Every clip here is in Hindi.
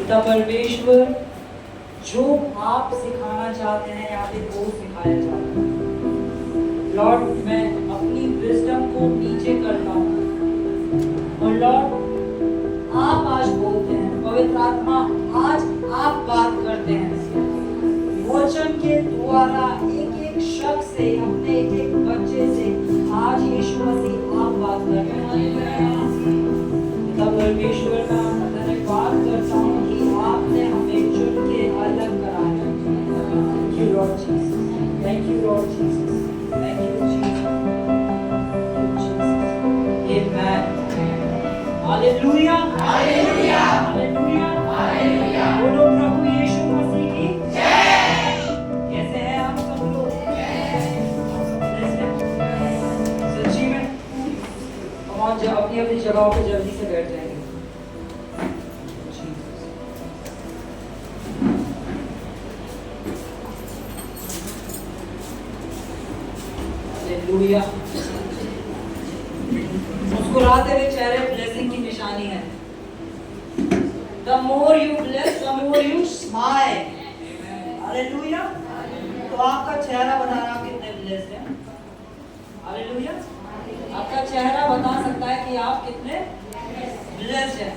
पिता परमेश्वर, जो आप सिखाना चाहते हैं यहाँ पे वो सिखाया जाता है। लॉर्ड, मैं अपनी विजडम को नीचे करता हूँ और लॉर्ड आप आज बोलते हैं, पवित्र आत्मा आज आप बात करते हैं वचन के द्वारा एक एक शख्स से, अपने एक एक बच्चे से आज यीशु मसीह आप बात करते हैं। पिता परमेश्वर का धन्यवाद करता हूँ कि आपने हमें चुन के अलग कराया। Thank you Lord Jesus, thank you Lord Jesus, thank you Jesus, amen. Hallelujah, hallelujah, hallelujah, hallelujah. बोलो प्रभु यीशु मसीह की जय। कैसे हैं आप सब लोग? सच्ची में कौन जब अपनी अपनी जगहों पे जल्दी से बैठ जाएंगे। हालेलुया। मुस्कुराते हुए चेहरे ब्लेसिंग की निशानी है। The more you bless, the more you smile. Hallelujah. तो आपका चेहरा बता रहा कितने ब्लेस्ड हैं। हालेलुया। आपका चेहरा बता सकता है कि आप कितने ब्लेस्ड हैं,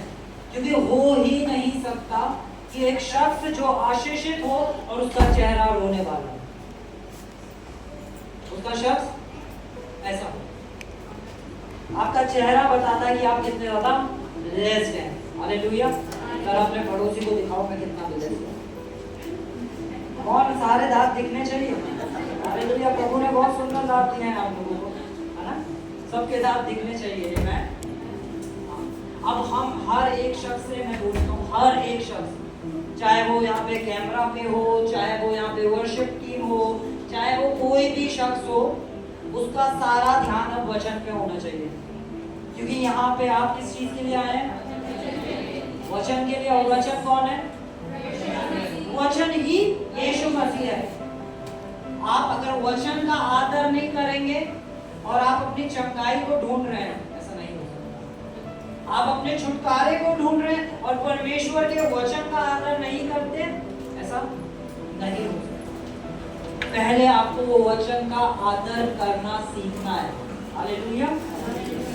क्योंकि हो ही नहीं सकता कि एक शख्स जो आशीषित हो और उसका चेहरा रोने वाला हो, उसका शख्स ऐसा हो। आपका चेहरा बताता है कि आप कितने ज्यादा ब्लेस्ड हैं। हालेलुया। अगर अपने पड़ोसी को दिखाओ मैं कितना ब्लेस्ड हूं। कौन सारे दांत दिखने चाहिए? हालेलुया। प्रभु ने बहुत सुंदर दांत दिए हैं आप लोगों को, है ना? सबके दांत दिखने चाहिए। मैं अब हम हर एक शख्स से मैं पूछता हूँ, हर एक शख्स, चाहे वो यहाँ पे कैमरा पे हो, चाहे वो यहाँ पे वर्शिप टीम हो, चाहे वो कोई भी शख्स हो, उसका सारा ध्यान अब वचन पे होना चाहिए, क्योंकि यहाँ पे आप किस चीज के लिए आए हैं? वचन के लिए। और वचन कौन है? वचन ही यीशु मसीह है। आप अगर वचन का आदर नहीं करेंगे और आप अपनी चंगाई को ढूंढ रहे हैं, ऐसा नहीं हो सकता। आप अपने छुटकारे को ढूंढ रहे हैं और परमेश्वर के वचन का आदर नहीं करते, ऐसा नहीं हो सकता। पहले आपको वो वचन का आदर करना सीखना है। हालेलुया।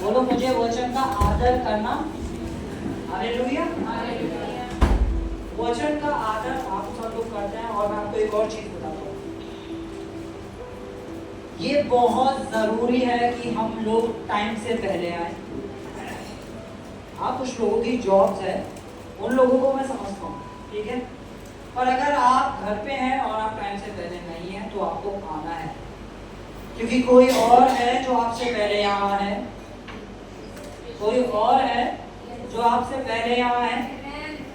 बोलो मुझे वचन का आदर करना। हालेलुया। वचन का आदर आप सब लोग करते हैं। और मैं आपको एक और चीज बताता हूँ, ये बहुत जरूरी है कि हम लोग टाइम से पहले आए। हाँ, कुछ लोगों की जॉब्स है, उन लोगों को मैं समझता हूँ, ठीक है, पर अगर आप घर पे हैं और आप टाइम से पहले नहीं हैं तो आपको आना है, क्योंकि कोई और है जो आपसे पहले यहाँ है, कोई और है जो आपसे पहले यहाँ है।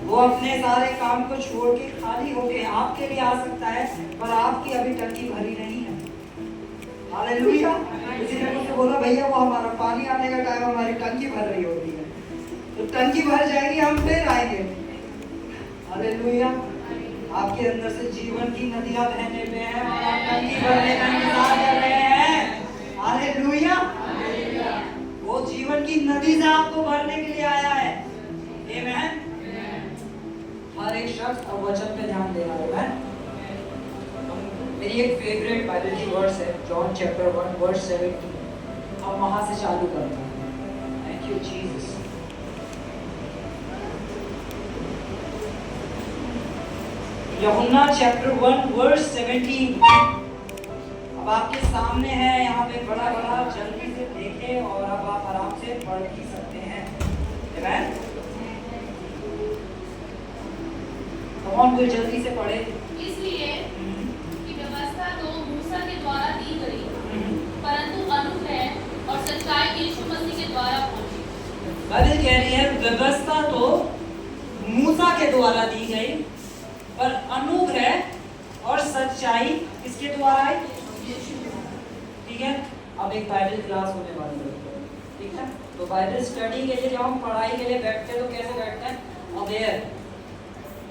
वो अपने सारे काम को छोड़ के खाली होके आपके लिए आ सकता है, पर आपकी अभी टंकी भरी नहीं है। हालेलुया। किसी ने मुझसे बोला भैया वो हमारा पानी आने का टाइम, हमारी टंकी भर रही होती है, तो टंकी भर जाएगी, हम फिर आएंगे। हालेलुया। आपके अंदर से जीवन की नदियां बहने पे हैं और आप टंकी भरने का इंतजार कर रहे हैं। हालेलुया। वो जीवन की नदी से आपको भरने के लिए आया है। आमेन। हर एक शख्स अब वचन पे ध्यान दे रहा है। मेरी एक फेवरेट बाइबल की वर्स है, जॉन चैप्टर 1 वर्स 17। अब वहां से चालू करता हूं। Thank you Jesus. यूहन्ना चैप्टर 1 वर्स 17 अब आपके सामने है, यहाँ पे बड़ा बड़ा, जल्दी से देखें और अब आप आराम से पढ़ भी सकते हैं। आमेन। कौन कोई जल्दी से पढ़े? इसलिए कि व्यवस्था तो मूसा के द्वारा दी गई, परंतु अनुग्रह और सच्चाई यीशु मसीह के द्वारा पहुंची। बाइबल कह रही है व्यवस्था तो मूसा के द्वारा दी गई, पर अनुग्रह और सच्चाई किसके द्वारा आई? ठीक है। अब एक बाइबल क्लास होने वाली है, ठीक है। तो बाइबल स्टडी के लिए जब हम पढ़ाई के लिए बैठते हैं तो कैसे बैठते हैं? अवेयर,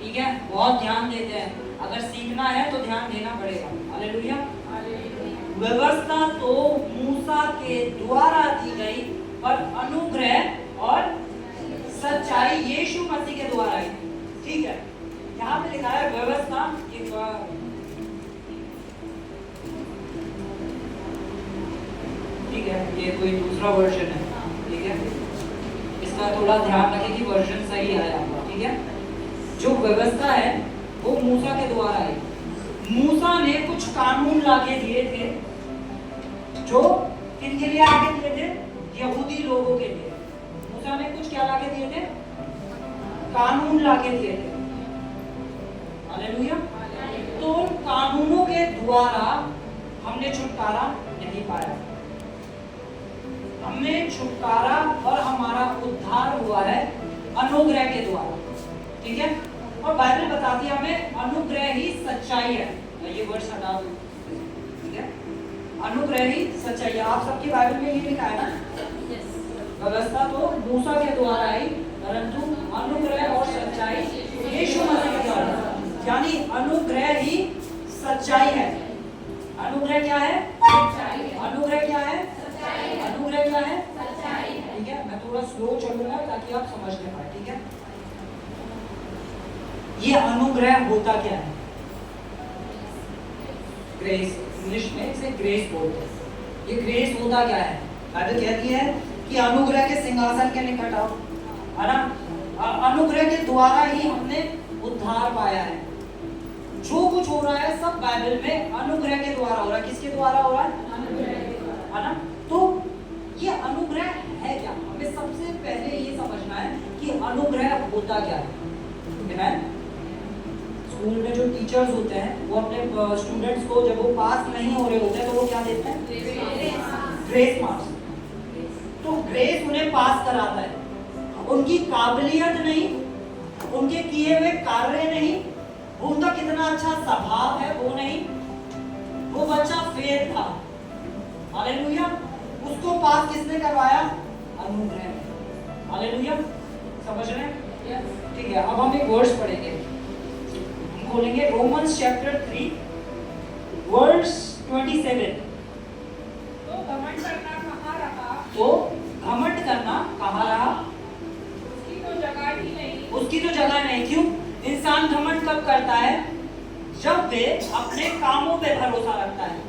ठीक है, बहुत ध्यान देते हैं। अगर सीखना है तो ध्यान देना पड़ेगा। हालेलुया। व्यवस्था तो मूसा के द्वारा दी गई, पर अनुग्रह और सच्चाई यीशु मसीह के द्वारा आई। ठीक है। दूसरा वर्जन है, ठीक है। इसका थोड़ा ध्यान रखें कि वर्जन सही आया आपका, ठीक है। जो व्यवस्था है वो मूसा के द्वारा आई। मूसा ने कुछ कानून लाके दिए थे जो किनके लिए आके दिए थे? यहूदी लोगों के लिए। मूसा ने कुछ क्या लाके दिए थे? कानून लाके दिए थे। हालेलुया। तो कानूनों के द्वारा हमने छुटकारा नहीं पाया। हमने छुटकारा और हमारा उद्धार हुआ है अनुग्रह के द्वारा, ठीक है। और बाइबल बताती है हमें अनुग्रह ही सच्चाई है। मैं ये वर्ड हटा दूं, ठीक है। अनुग्रह ही सच्चाई है। आप सबकी बाइबल में ये लिखा है ना, व्यवस्था तो मूसा के द्वारा आई, परंतु अनुग्रह और सच्चाई यीशु मसीह के द्वारा। यानी अनुग्रह ही सच्चाई है। अनुग्रह क्या है? अनुग्रह क्या है? अनुग्रह क्या है? ठीक है। मैं थोड़ा स्लो चलूंगा ताकि आप समझने पाए, ठीक है। ये अनुग्रह होता क्या है? ग्रेस, इंग्लिश में इसे ग्रेस बोलते हैं। ये ग्रेस होता क्या है? बाइबल कहती है कि अनुग्रह के सिंहासन के निकट आओ, है ना। अनुग्रह के द्वारा ही हमने उद्धार पाया है। जो कुछ हो रहा है सब बाइबल में अनुग्रह के द्वारा हो रहा है। किसके द्वारा हो रहा है? है ना। तो ये अनुग्रह है क्या? हमें सबसे पहले ये समझना है कि अनुग्रह होता क्या है। स्कूल में जो टीचर्स होते हैं वो अपने स्टूडेंट्स को जब वो पास नहीं हो रहे होते हैं तो वो क्या देते हैं? Grace marks. तो ग्रेस उन्हें पास कराता है। उनकी काबिलियत नहीं, उनके किए हुए कार्य नहीं, उनका कितना अच्छा स्वभाव है वो नहीं, वो बच्चा फेल था, हालेलुया। उसको पास किसने करवाया? अनुग्रह। हालेलुया। समझ रहे हैं? ठीक है। अब हम एक वर्स पढ़ेंगे। हम खोलेंगे रोमन्स चैप्टर 3 वर्स 27। तो घमंड करना कहाँ रहा? तो घमंड करना कहाँ रहा? उसकी तो जगह ही नहीं। उसकी तो जगह नहीं। क्यों? इंसान घमंड कब करता है? जब वे अपने कामों पे भरोसा रखता है।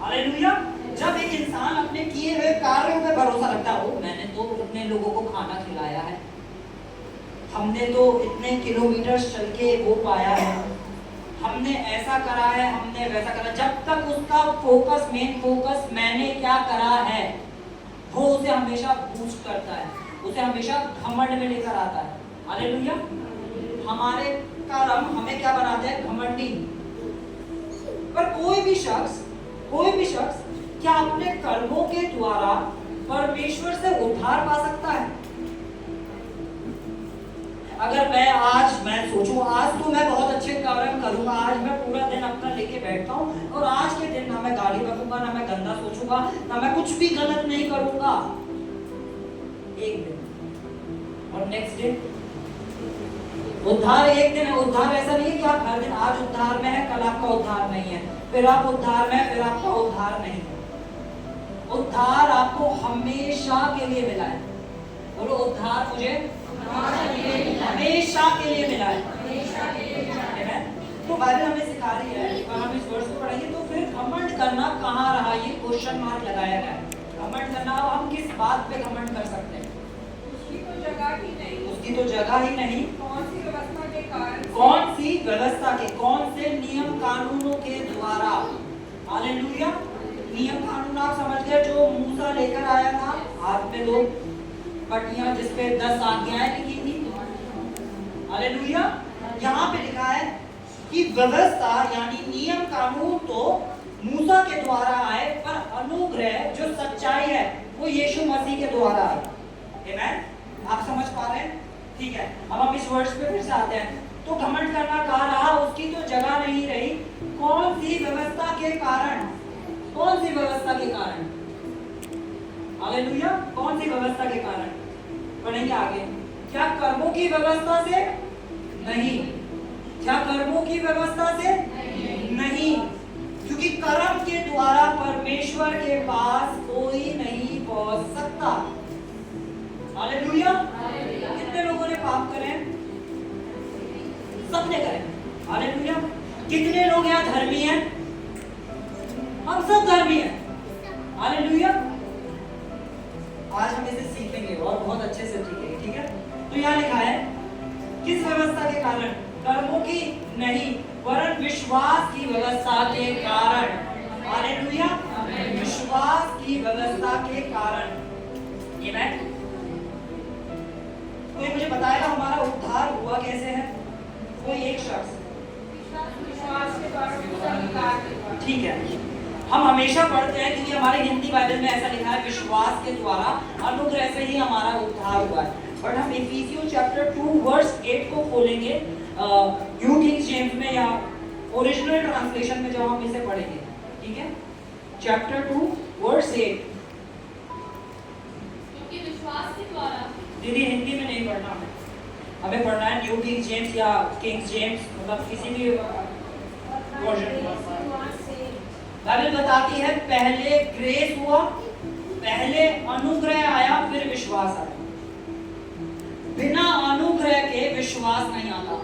हालेलुया। जब एक इंसान अपने किए हुए कार्यों पे भरोसा रखता है, वो मैंने तो इतने लोगों को खाना खिलाया है, हमने तो इतने किलोमीटर चल के वो पाया है, हमने ऐसा करा है, हमने वैसा करा। जब तक उसका फोकस, मेन फोकस मैंने क्या करा है, वो उसे हमेशा बूस्ट करता है, उसे हमेशा घमंड में लेकर आता है। हालेलुया। हमारे कर्म हमें क्या बनाते हैं? घमंडी। पर कोई भी शख्स क्या अपने कर्मों के द्वारा परमेश्वर से उद्धार पा सकता है? अगर मैं सोचूं आज तो मैं बहुत अच्छे कर्म करूंगा, आज मैं पूरा दिन अपना लेके बैठता हूं और आज के दिन ना मैं गाली बकूंगा, ना मैं गंदा सोचूंगा, ना मैं कुछ भी गलत नहीं करूंगा, एक दिन और नेक्स्ट डे उद्धार एक दिन है। उद्धार ऐसा नहीं है कि आप हर दिन आज उद्धार में है, कल आपका उद्धार नहीं है, फिर आप उद्धार में, फिर आपका उद्धार नहीं है। उद्धार आपको हमेशा के लिए मिला है। बोलो, उद्धार मुझे हमेशा के लिए मिला है। तो बाइबल हमें सिखा रही है, हम इस वर्ष को पढ़ेंगे तो फिर घमंड करना कहाँ रहा, ये क्वेश्चन मार्क लगाया गया है। घमंड करना, अब हम किस बात पे घमंड कर सकते हैं? उसकी तो जगह ही नहीं। उसकी तो जगह ही नहीं। कौन सी व्यवस्था के कारण? कौन सी व्यवस्था के, कौन से नियम कानूनों के द्वारा? हालेलुया। नियम कानून आप समझ गए, जो मूसा लेकर आया था, हाथ में 2 पट्टियां जिसपे 10 आज्ञाएं लिखी थी। हालेलुया। यहाँ पे लिखा है कि व्यवस्था यानी नियम कानून तो मूसा के द्वारा आए, पर अनुग्रह जो सच्चाई है वो यीशु मसीह के द्वारा आए। आमेन। आप समझ पा रहे हैं? ठीक है। अब हम इस वर्ष पे फिर से आते हैं। तो घमंड करना कहाँ रहा? उसकी तो जगह नहीं रही। कौन सी व्यवस्था के कारण? कौन सी व्यवस्था के कारण? हालेलुया। कौन सी व्यवस्था के कारण? पढ़ेंगे आगे। क्या कर्मों की व्यवस्था से? नहीं। क्या कर्मों की व्यवस्था से? नहीं। क्योंकि कर्म के द्वारा परमेश्वर के पास कोई नहीं पहुंच सकता। हालेलुया। कितने लोगों ने पाप करे? सबने करे। हालेलुया। कितने लोग यहाँ धर्मी हैं? हम सब धर्मी हैं। हालेलुया। तो यहाँ लिखा है किस व्यवस्था के कारण? कर्मों की नहीं, वरन विश्वास की व्यवस्था के कारण। हालेलुया, विश्वास की व्यवस्था के कारण। आमीन। कोई मुझे बताएगा हमारा उद्धार हुआ कैसे है? कोई एक शख्स। विश्वास के द्वारा, मूसा की कार के द्वारा। ठीक है, हम हमेशा पढ़ते हैं क्योंकि हमारे हिंदी बाइबल में ऐसा लिखा है विश्वास के द्वारा अनुग्रह से ही हमारा उद्धार हुआ है। बट हम इफिसियों चैप्टर 2 वर्स 8 को खोलेंगे न्यू किंग जेम्स में या ओरिजिनल ट्रांसलेशन में जब हम इसे पढ़ेंगे। ठीक है, चैप्टर 2 वर्स 8। क्योंकि विश्वास के द्वारा, दीदी हिंदी में नहीं पढ़ना हमें पढ़ना है न्यू किंग जेम्स या किंग जेम्स, मतलब किसी भी वर्जन। बाइबल बताती है पहले ग्रेस हुआ, पहले अनुग्रह आया, फिर विश्वास आया। बिना अनुग्रह के विश्वास नहीं आता।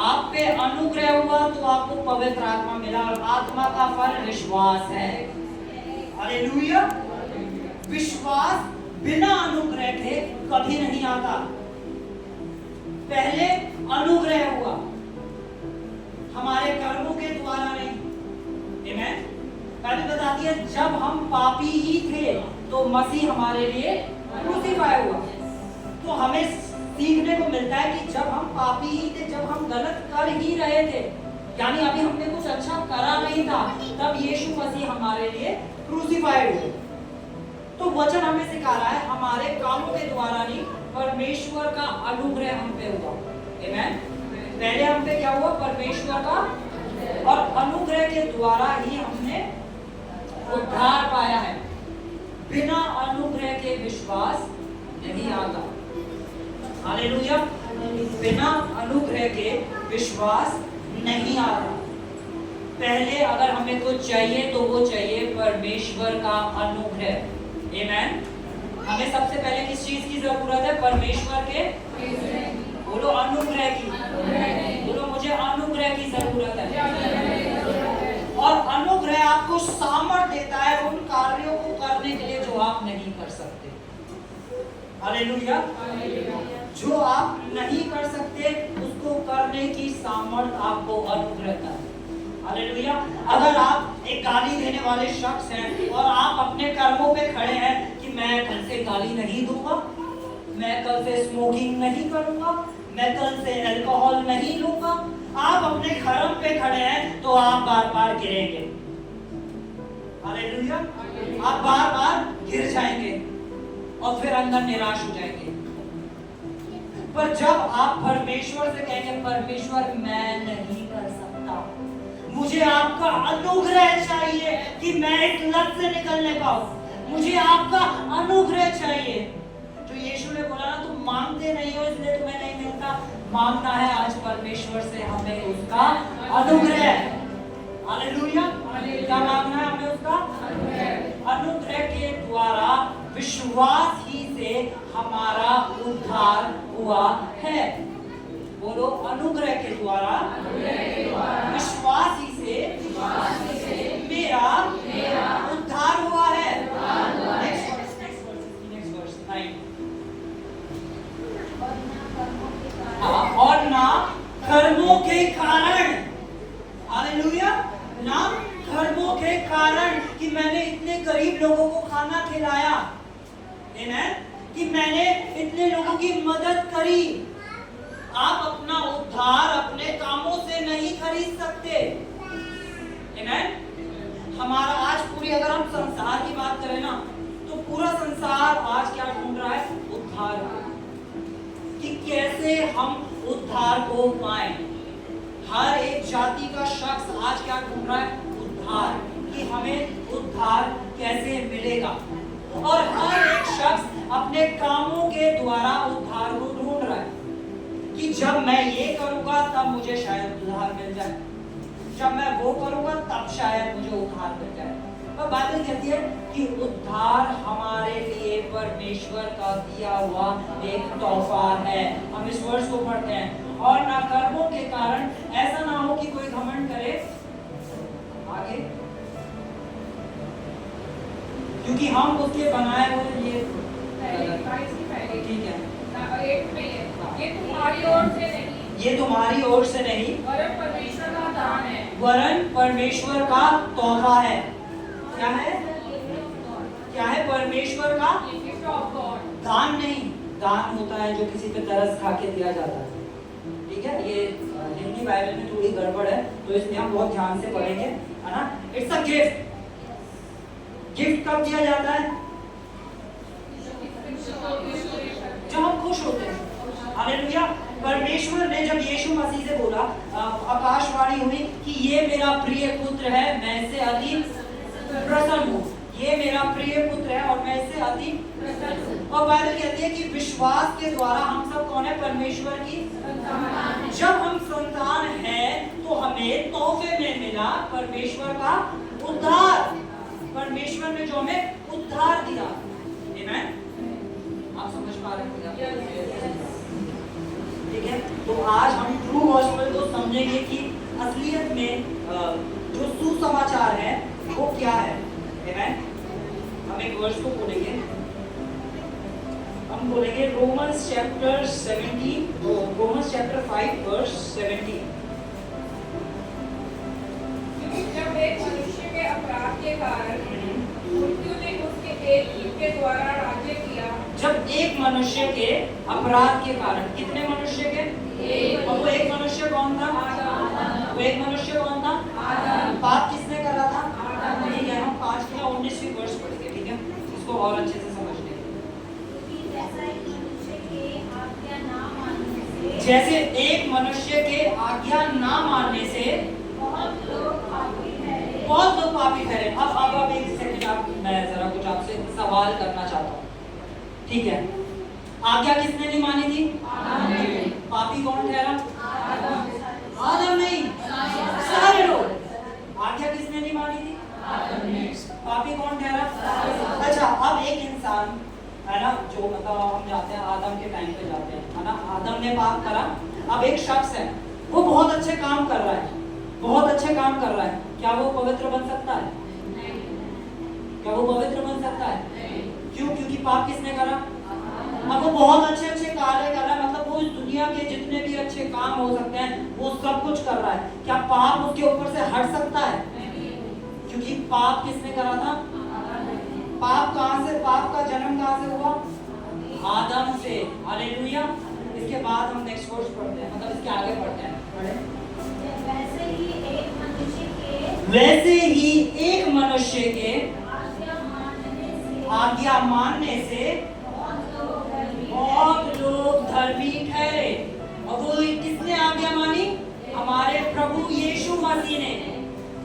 आप पे अनुग्रह हुआ तो आपको पवित्र आत्मा मिला और आत्मा का फल विश्वास है। हालेलुया। विश्वास बिना अनुग्रह के कभी नहीं आता। पहले अनुग्रह हुआ, हमारे कर्मों के द्वारा नहीं। आमीन। बाइबल बताती है जब हम पापी ही थे तो मसीह हमारे लिए क्रूसिफाई हुआ। तो हमें सीखने को मिलता है कि जब हम पापी ही थे, जब हम गलत कर ही रहे थे, यानी अभी हमने कुछ अच्छा करा नहीं था, तब यीशु मसीह हमारे लिए क्रूसिफाइड हुए। तो वचन हमें सिखा रहा है हमारे कामों के द्वारा नहीं, परमेश्वर का अनुग्रह हम पे हुआ। आमीन। पहले हम पे क्या हुआ? परमेश्वर का, और अनुग्रह के द्वारा ही हमने उद्धार पाया है। बिना अनुग्रह के विश्वास नहीं आता। हालेलुया। बिना अनुग्रह के विश्वास नहीं आता। पहले अगर हमें कुछ चाहिए तो वो चाहिए परमेश्वर का अनुग्रह। आमीन। हमें सबसे पहले किस चीज की जरूरत है? परमेश्वर के, बोलो अनुग्रह की, बोलो मुझे अनुग्रह की जरूरत है। और अनुग्रह आपको सामर्थ देता है उन कार्यों को करने के लिए जो आप नहीं कर सकते। हालेलुया। जो आप नहीं कर सकते उसको करने की सामर्थ आपको अनुग्रह देता है। हालेलुया। अगर आप एक गाली देने वाले शख्स हैं और आप अपने कर्मों पे खड़े हैं कि मैं कल से गाली नहीं दूंगा, मैं कल से स्मोकिंग नहीं करूंगा, मैं कल से अल्कोहल नहीं लूंगा, आप अपने कर्म पे खड़े हैं तो आप बार बार गिरेंगे। हालेलुया। आप बार बार गिर जाएंगे और फिर अंदर निराश हो जाएंगे। पर जब आप परमेश्वर से कहेंगे परमेश्वर मैं नहीं कर सकता, मुझे आपका अनुग्रह चाहिए कि मैं इस लत से निकलने पाऊं, मुझे आपका अनुग्रह चाहिए। तो यीशु ने बोला ना तुम मांगते नहीं हो इसलिए तुम्हें नहीं मिलता, मांगना है आज परमेश्वर से हमें उसका अनुग्रह। हालेलुया। क्या मांगना है हमें? उसका अनुग्रह के द्वारा विश्वास ही से हमारा उद्धार हुआ है। बोलो अनुग्रह के द्वारा विश्वास ही से मेरा उद्धार हुआ है। Next verse 9। और ना कर्मों के कारण। हालेलुया। ना कर्मों के कारण कि मैंने इतने गरीब लोगों को खाना खिलाया, आमीन, कि मैंने इतने लोगों की मदद करी। आप अपना उद्धार अपने कामों से नहीं खरीद सकते। आमीन। हमारा आज पूरी, अगर हम संसार की बात करें ना, तो पूरा संसार आज क्या ढूंढ रहा है? उद्धार, कि कैसे हम उद्धार को पाएं। हर एक जाति का शख्स आज क्या ढूंढ रहा है? उद्धार, कि हमें उद्धार कैसे मिलेगा। और हर एक शख्स अपने कामों के द्वारा उद्धार को ढूंढ रहा है कि जब मैं ये करूंगा तब मुझे शायद उद्धार मिल जाए, जब मैं वो करूंगा तब शायद मुझे उद्धार मिल जाए। और बाइबल कहती है कि उद्धार हमारे लिए परमेश्वर का दिया हुआ एक तोहफा है। हम इस वर्ष को पढ़ते हैं, और ना कर्मों के कारण, ऐसा ना हो कि कोई घमंड करे। आगे, क्योंकि हम उसके बनाए हुए ये ठीक है। ये ये तुम्हारी ओर से नहीं वरन परमेश्वर का दान है। वरन परमेश्वर का तोहफा है। क्या है? क्या है? परमेश्वर का गिफ्ट ऑफ गॉड। दान नहीं, दान होता है जो किसी पे तरस खा के दिया जाता है। ठीक है, ये हिंदी बाइबल में थोड़ी गड़बड़ है तो इसलिए हम बहुत ध्यान से पढ़ेंगे, है ना। It's a gift. गिफ्ट कब दिया जाता है? जब हम खुश होते हैं। हालेलुया। परमेश्वर ने जब यीशु मसीह से बोला, आकाशवाणी हुई कि ये मेरा प्रिय पुत्र है, मैं इससे अति प्रसन्न हूँ। ये मेरा प्रिय पुत्र है और मैं इससे अति प्रसन्न हूँ। और बाइबल कहती है कि विश्वास के द्वारा हम सब कौन है? परमेश्वर की संतान। जब हम संतान हैं तो हमें तोहफे में मिला परमेश्वर का उद्धार। परमेश्वर ने जो हमें उद्धार दिया। आमीन। आप समझ पा रहे हैं? ठीक है, तो आज हम ट्रू गॉस्पेल को समझेंगे कि असलियत में जो सुसमाचार है वो क्या है। आमीन। हम एक वर्स को बोलेंगे, हम बोलेंगे Romans chapter 17, Romans chapter 5 verse 17। जब एक मनुष्य के अपराध के कारण मृत्यु ने उसके एक ही के द्वारा राज्य किया। जब एक मनुष्य के अपराध के कारण, कितने मनुष्य के? और वो एक मनुष्य कौन था? वो एक मनुष्य कौन था? पाप किसने करा था? ठीक है, हम 5 या 19वीं वर्ष पढ़ेंगे। ठीक है, इसको और अच्छे से समझने जैसे एक मनुष्य के आज्ञा ना मानने से बहुत लोग पापी ठहरे। अब एक सेकंड, मैं जरा कुछ आपसे सवाल करना चाहता हूँ। ठीक है, आज्ञा किसने नहीं मानी थी? पापी कौन ठहरा? आदम नहीं, सारे लोग। आज्ञा किसने नहीं मानी थी? पापी कौन ठहरा? अच्छा, अब एक इंसान है ना, जो मतलब हम जाते हैं आदम के टाइम पे जाते हैं, है ना। आदम ने पाप करा। अब एक शख्स है, वो बहुत अच्छे काम कर रहा है, बहुत अच्छे काम कर रहा है। क्या वो पवित्र बन सकता है? क्या वो पवित्र बन सकता है? क्यों? क्योंकि पाप किसने करा? अब वो बहुत अच्छे अच्छे कार्य कर रहा है, मतलब वो इस दुनिया के जितने भी अच्छे काम हो सकते हैं वो सब कुछ कर रहा है। क्या पाप उसके ऊपर से हट सकता है? क्योंकि पाप किसने करा था? पाप कहाँ से, पाप का जन्म कहाँ से हुआ? आदम से। हालेलुया। इसके बाद हम नेक्स्ट वर्स पढ़ते हैं, मतलब इसके आगे पढ़ते हैं। वैसे ही एक मनुष्य के आज्ञा मानने से बहुत लोग धर्मी ठहरे। और वो किसने आज्ञा मानी? हमारे प्रभु यीशु मसीह ने।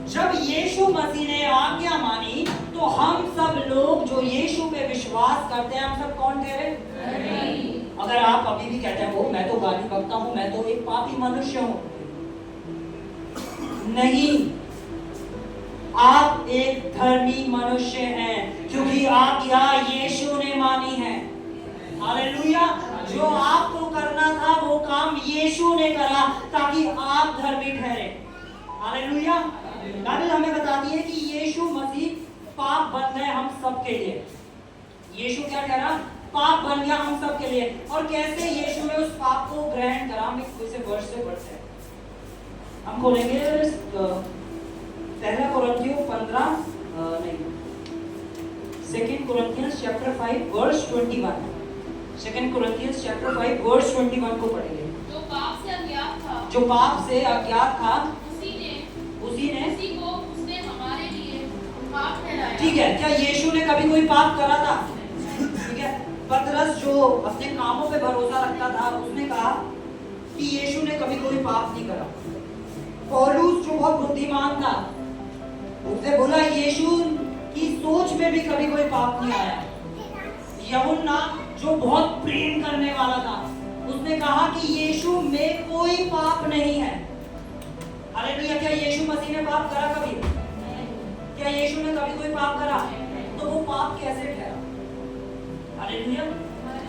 जब यीशु मसीह ने आज्ञा मानी तो हम सब लोग जो यीशु पे विश्वास करते हैं, हम सब कौन ठहरे? अगर आप अभी भी कहते हैं वो मैं तो गाली बकता हूँ, मैं तो एक पापी मनुष्य हूँ, नहीं, आप एक धर्मी मनुष्य हैं क्योंकि आज्ञा यीशु ने मानी है। हालेलुया। जो आपको करना था वो काम यीशु ने करा ताकि आप धर्मी ठहरे। हालेलुया। बाइबल हमें बताती है कि यीशु मसीह पाप बन गए हम सब के लिए। यीशु क्या कह रहा? पाप बन गया हम सब के लिए। और कैसे यीशु ने उस पाप को ग्रहण करा? हम इसे वर्ष से पढ़ते हैं। हम खोलेंगे पहला कुरिन्थियों 15 नहीं, second Corinthians chapter 5 verse 21। Second Corinthians chapter 5 verse 21 को पढ़ेंगे। जो पाप से अज्ञात था, जो पाप से अज्ञात था उसी को उसने हमारे लिए पाप ठहराया। ठीक है, क्या यीशु ने कभी कोई पाप करा था? ठीक है, पतरस जो अपने कामों पे भरोसा रखता था उसने कहा कि यीशु ने कभी कोई पाप नहीं करा। पौलुस जो बहुत बुद्धिमान था उसने बोला यीशु की सोच में भी कभी कोई पाप नहीं आया। यूहन्ना जो बहुत प्रेम करने वाला था उसने कहा कि यीशु में कोई पाप नहीं है। हालेलुया। क्या यीशु मसीह ने पाप करा कभी? क्या यीशु ने कभी कोई पाप करा? तो वो पाप कैसे ठहरा? हालेलुया।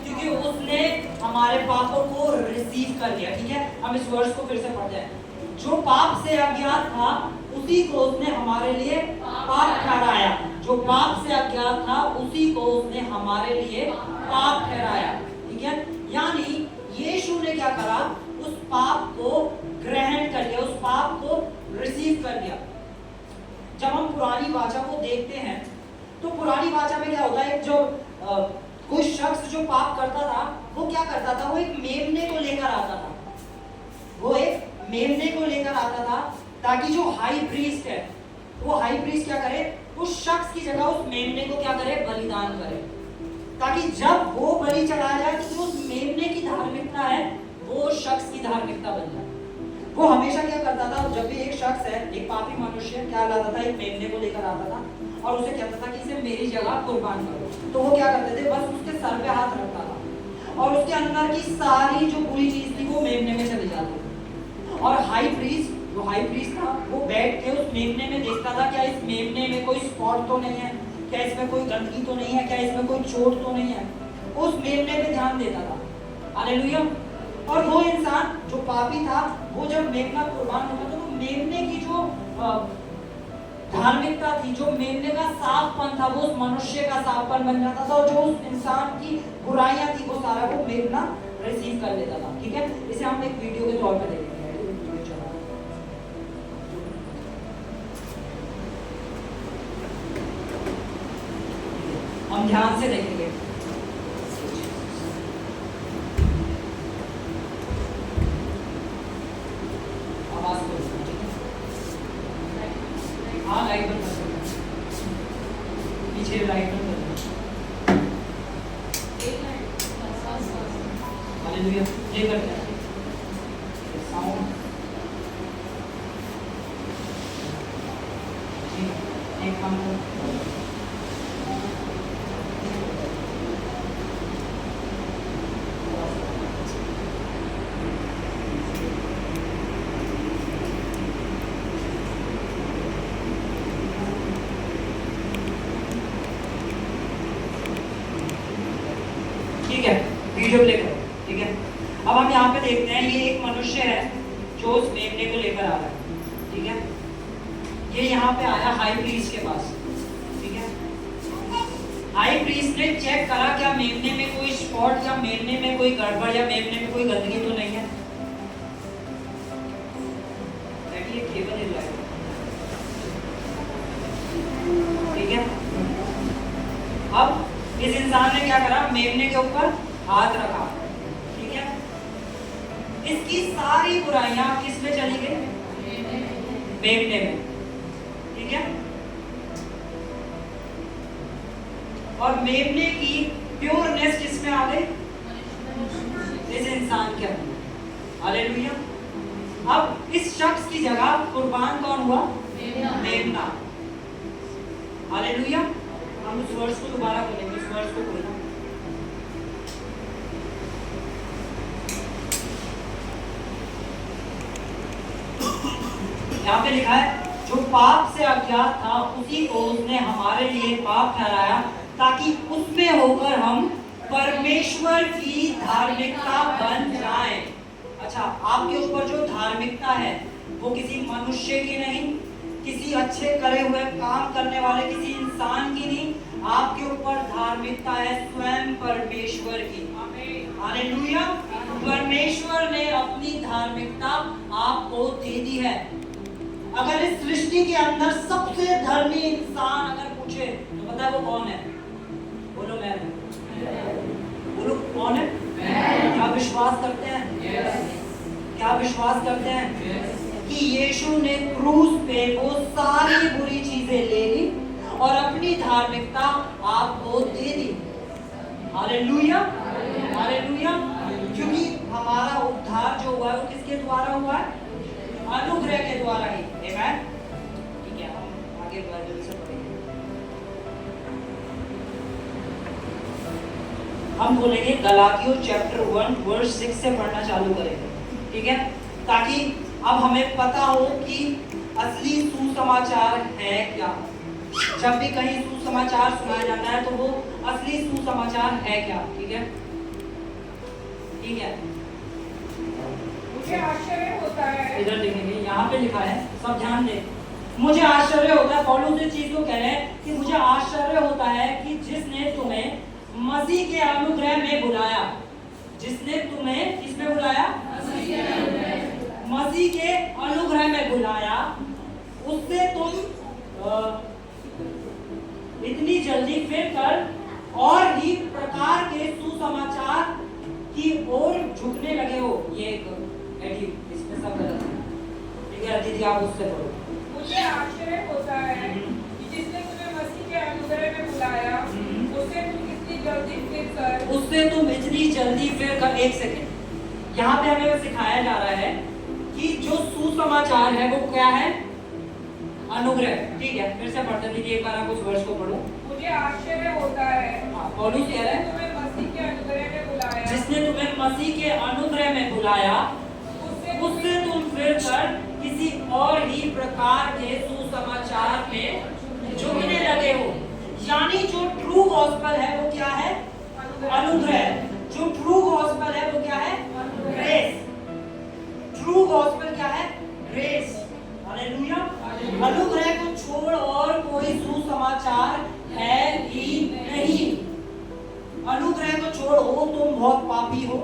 क्योंकि उसने हमारे पापों को रिसीव कर लिया। ठीक है, हम इस वर्ष को फिर से पढ़ते हैं। जो पाप से अज्ञात था उसी को उसने हमारे लिए पाप ठहराया। जो पाप से अज्ञात था उसी को उसने हमारे लिए पाप ठहराया। ठीक है, यानी यीशु ने क्या करा? उस पाप को देखते हैं तो पुरानी वाचा में क्या होता है, जो कोई शख्स जो पाप करता था वो क्या करता था, वो एक मेमने को लेकर आता था, वो एक मेमने को लेकर आता था, ताकि जो हाई प्रीस्ट है वो हाई प्रीस्ट क्या करे, उस शख्स की जगह उस मेमने को क्या करे, बलिदान करे, ताकि जब वो बलि चढ़ाया जाए तो उस मेमने की धार्मिकता है वो शख्स की धार्मिकता बन जाए। वो हमेशा क्या करता था, जब भी एक शख्स है, एक पापी मनुष्य क्या लाता था, एक मेमने को लेकर आता था और उसे कहता था कि इसे मेरी जगह कुर्बान करो, तो वो क्या करते थे, बस उसके सर पे हाथ रखता था और उसके अंदर की सारी जो बुरी चीज थी वो मेमने में चली जाती थी। और हाई प्रीस्ट, जो हाई प्रीस्ट था, वो बैठ के उस मेमने में देखता था क्या इस मेमने में कोई स्पॉट तो नहीं है, क्या इसमें कोई गंदगी तो नहीं है, क्या इसमें कोई चोट तो नहीं है, उस मेमने पे ध्यान देता था। हालेलुया। और वो इंसान जो पापी था, वो जब मेमना कुर्बान होता था तो मेमने की जो धार्मिकता थी, जो मेमने का साफपन था, वो उस मनुष्य का साफपन बन जाता था और जो उस इंसान की बुराइयां थी वो सारा वो मेमना रिसीव कर लेता था। ठीक है, इसे हम एक वीडियो के तौर पे देखेंगे। हम ध्यान से देखेंगे। आवाज को हाँ लाइट बंद कर दो, पीछे लाइट बंद कर दो। हालेलुया, प्ले करते हैं साउंड। एक काम करो, वीडियो प्ले करो। ठीक है, अब हम यहाँ पे देखते हैं, ये एक मनुष्य है जो उस मेमने को लेकर आ रहा है। ठीक है, ये यहाँ पे आया हाई प्रीस्ट के पास। ठीक है, हाई प्रीस्ट ने चेक करा क्या मेमने में कोई स्पॉट या मेमने में कोई गड़बड़ या मेमने में कोई गंदगी तो नहीं है। ये केवल हिल रहा है। ठीक है, अब इस इंसान ने क्या करा, मेमने के ऊपर हाथ रखा। ठीक है, इसकी सारी बुराइयां किसमें चली गई, मेमने में। ठीक है, और मेमने की प्योरनेस किसमें आ गई, इस इंसान के अंदर। हालेलुया। अब इस शख्स की जगह कुर्बान कौन हुआ, मेमना। हालेलुया। हम उस वर्ष को दोबारा बोलेंगे, उस वर्ष को बोलना। यहाँ पे लिखा है, जो पाप से अज्ञात था उसी को उसने हमारे लिए पाप ठहराया, ताकि उसमें होकर हम परमेश्वर की धार्मिकता बन जाएं। अच्छा, आपके ऊपर जो धार्मिकता है वो किसी मनुष्य की नहीं, किसी अच्छे करे हुए काम करने वाले किसी इंसान की नहीं, आपके ऊपर धार्मिकता है स्वयं परमेश्वर की। हालेलुया। परमेश्वर ने अपनी धार्मिकता आपको दे दी है। अगर इस सृष्टि के अंदर सबसे धर्मी इंसान अगर पूछे तो पता है वो कौन है, बोलो मैं। बोलो कौन है, क्या विश्वास करते हैं, क्या विश्वास करते हैं कि यीशु ने क्रूस पे वो सारी बुरी चीजें ले ली और अपनी धार्मिकता आपको दे दी। Hallelujah, hallelujah. क्योंकि हमारा उद्धार जो हुआ है वो किसके द्वारा हुआ है, अनुग्रह के द्वारा ही। आमेन। ठीक है, हम आगे बाइबल से पढ़ेंगे। हम बोलेंगे गलातियों चैप्टर 1 वर्स 6 से पढ़ना चालू करेंगे। ठीक है, ताकि अब हमें पता हो कि असली सुसमाचार है क्या। जब भी कहीं सुसमाचार सुनाया जाता है तो वो असली सुसमाचार है क्या। ठीक है, ठीक है। मुझे आश्चर्य होता है, इधर देखेंगे, यहाँ पे लिखा है, सब ध्यान दें। मुझे आश्चर्य होता है, पौलुस इस चीज को कह रहे हैं कि मुझे आश्चर्य होता है कि जिसने तुम्हें मसीह के अनुग्रह में बुलाया, जिसने तुम्हें किसमें बुलाया, मसीह के अनुग्रह में बुलाया, उससे तुम इतनी जल्दी फिर कर और ही प्रकार के सुसमाचार की ओर झुकने लगे हो। ये एक एडिट, इसमें सब गलत है। ठीक है दीदी, आप उससे पढ़ो। मुझे आश्चर्य होता है कि जिसने तुम्हें मसीह के अनुग्रह में बुलाया, उससे तुम इतनी जल्दी फिर कर उससे तुम इतनी जल्दी फिर कर। एक सेकेंड, यहाँ पे हमें सिखाया जा रहा है कि जो सुसमाचार है वो क्या है? अनुग्रह। ठीक है, फिर से पढ़ते दीजिए एक बार, आप उस वर्ष को पढ़ो। मुझे आश्चर्य होता है पौलुस कह रहा है तुम्हें मसीह के अनुग्रह में बुलाया, जिसने तुम्हें मसीह के अनुग्रह में बुलाया, उससे तुम फिर कर किसी और ही प्रकार के सुसमाचार में झुकने लगे हो। यानी जो ट्रू गॉस्पेल है वो क्या है? अनुग्रह। जो ट्रू गॉस्पेल है वो क्या है? ग्रेस। ट्रू गॉस्पेल क्या है? ग्रेस। हालेलुया। अनुग्रह को छोड़ और कोई सुसमाचार है ही नहीं। अनुग्रह को छोड़, हो तुम बहुत पापी हो,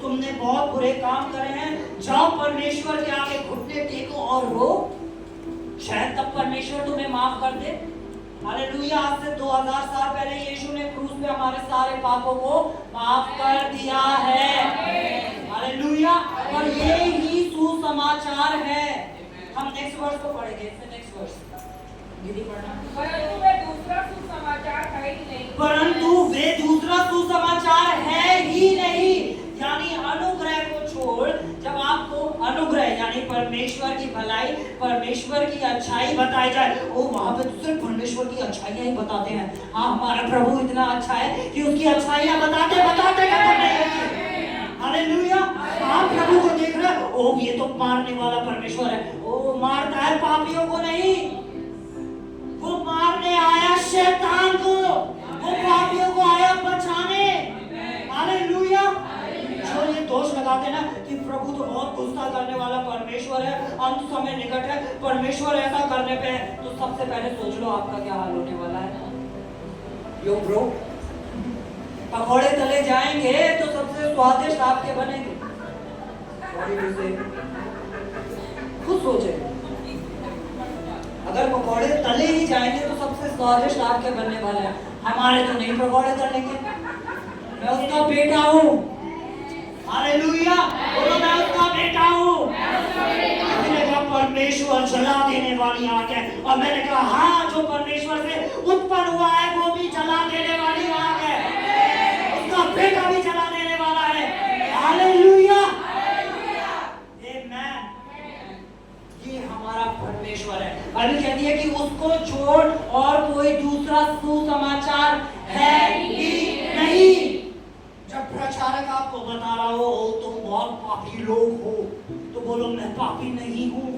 तुमने बहुत बुरे काम करे हैं, जाओ परमेश्वर के आगे घुटने टेको और रो, शायद तब परमेश्वर तुम्हें माफ कर दे। हालेलुया। आज से 2000 साल पहले यीशु ने क्रूस पे हमारे सारे पापों को माफ कर दिया है। हालेलुया। और ये ही सुसमाचार है। हम नेक्स्ट वर्स को पढ़ेंगे। नेक्स्ट वर्स दीदी पढ़ना। परंतु वे दूसरा सुसमाचार है ही नहीं। परंतु वे दूसरा सुसमाचार है ही नहीं। यानी अनुग्रह को छोड़, जब आपको अनुग्रह यानी परमेश्वर की भलाई, परमेश्वर की अच्छाई बताई जाए, ओ वहां पे दूसरे परमेश्वर की अच्छाइयां ही बताते हैं। हाँ, हमारा प्रभु इतना अच्छा है कि उसकी अच्छाइयां बताते बताते खत्म नहीं होती। हालेलुया। आप प्रभु को देख रहे हो, ओ ये तो मारने वाला परमेश्वर है, ओ मारता है पापियों को नहीं, वो मारने आया शैतान को, वो पापियों को आया बचाने। हालेलुया। जो ये दोष लगाते ना कि प्रभु तो बहुत गुस्सा करने वाला परमेश्वर है, अंत समय निकट है, परमेश्वर ऐसा करने पे है, तो सबसे पहले सोच लो आपका क्या हाल होने वाला है। यो ब्रो, पकौड़े तले जाएंगे तो सबसे स्वादिष्ट आपके बनेंगे। खुद सोचे, अगर पकौड़े तले ही जाएंगे तो सबसे स्वादिष्ट आपके बनने वाले हैं। हमारे तो नहीं पकौड़े तलेंगे। मैं उसका बेटा हूँ। हालेलुया। बोलो मैं उसका बेटा हूँ। मैंने कहा परमेश्वर जला देने वाली आग है, और मैंने कहा हाँ, जो परमेश्वर से उत्पन्न हुआ है वो भी जला देने वाली आग है, उसका बेटा भी जला देने वाला है। हालेलुया। ये हमारा परमेश्वर है। बाइबल कहती है कि उसको छोड़ और कोई दूसरा सुसमाचार है ही नहीं। जब प्रचारक आपको बता रहा हो तुम बहुत पापी लोग हो, तो बोलो मैं पापी नहीं हूँ,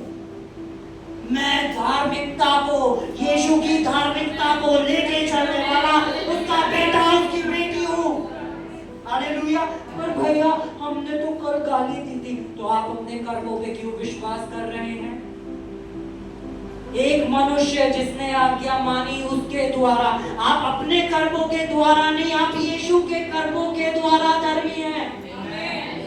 मैं धार्मिकता को, यीशु की धार्मिकता को लेके चलने वाला उसका बेटा, उसकी बेटी हूँ। हालेलुया। पर भैया हमने तो कल गाली दी थी, तो आप अपने कर्मों पे क्यों विश्वास कर रहे हैं? एक मनुष्य जिसने आज्ञा मानी उसके द्वारा, आप अपने कर्मों के द्वारा नहीं, आप यीशु के कर्मों के द्वारा धर्मी हैं।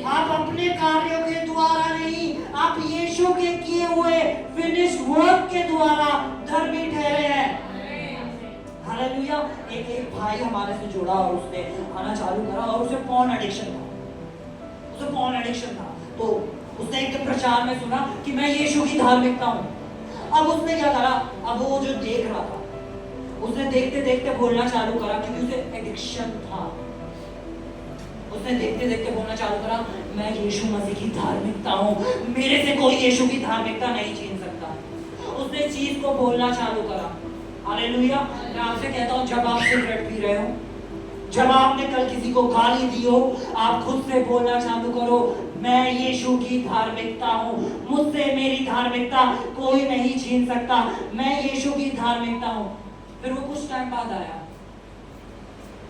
आप अपने कार्यों के द्वारा नहीं, आप यीशु के किए हुए फिनिश वर्क के द्वारा धर्मी ठहरे हैं। हालेलुया। एक भाई हमारे से जुड़ा और उसने आना चालू करा, और उसे पॉर्न एडिक्शन था। तो उसने एक प्रचार में सुना कि मैं यीशु की धार्मिकता हूँ। अब उसने क्या करा, अब वो जो देख रहा था, उसने देखते देखते बोलना चालू करा, क्योंकि उसे एडिक्शन था। उसने देखते देखते बोलना चालू करा, मैं यीशु मसीह की धार्मिकता हूँ, मेरे से कोई यीशु की धार्मिकता नहीं छीन सकता। उसने चीज को बोलना चालू करा। हालेलुया। मैं आपसे कहता हूँ, जब आप सिगरेट पी रहे हो, जब आपने कल किसी को गाली दी हो, आप खुद से बोलना चालू करो, मैं यीशु की धार्मिकता हूँ, मुझसे मेरी धार्मिकता कोई नहीं छीन सकता, मैं यीशु की धार्मिकता हूँ। फिर वो कुछ टाइम बाद आया,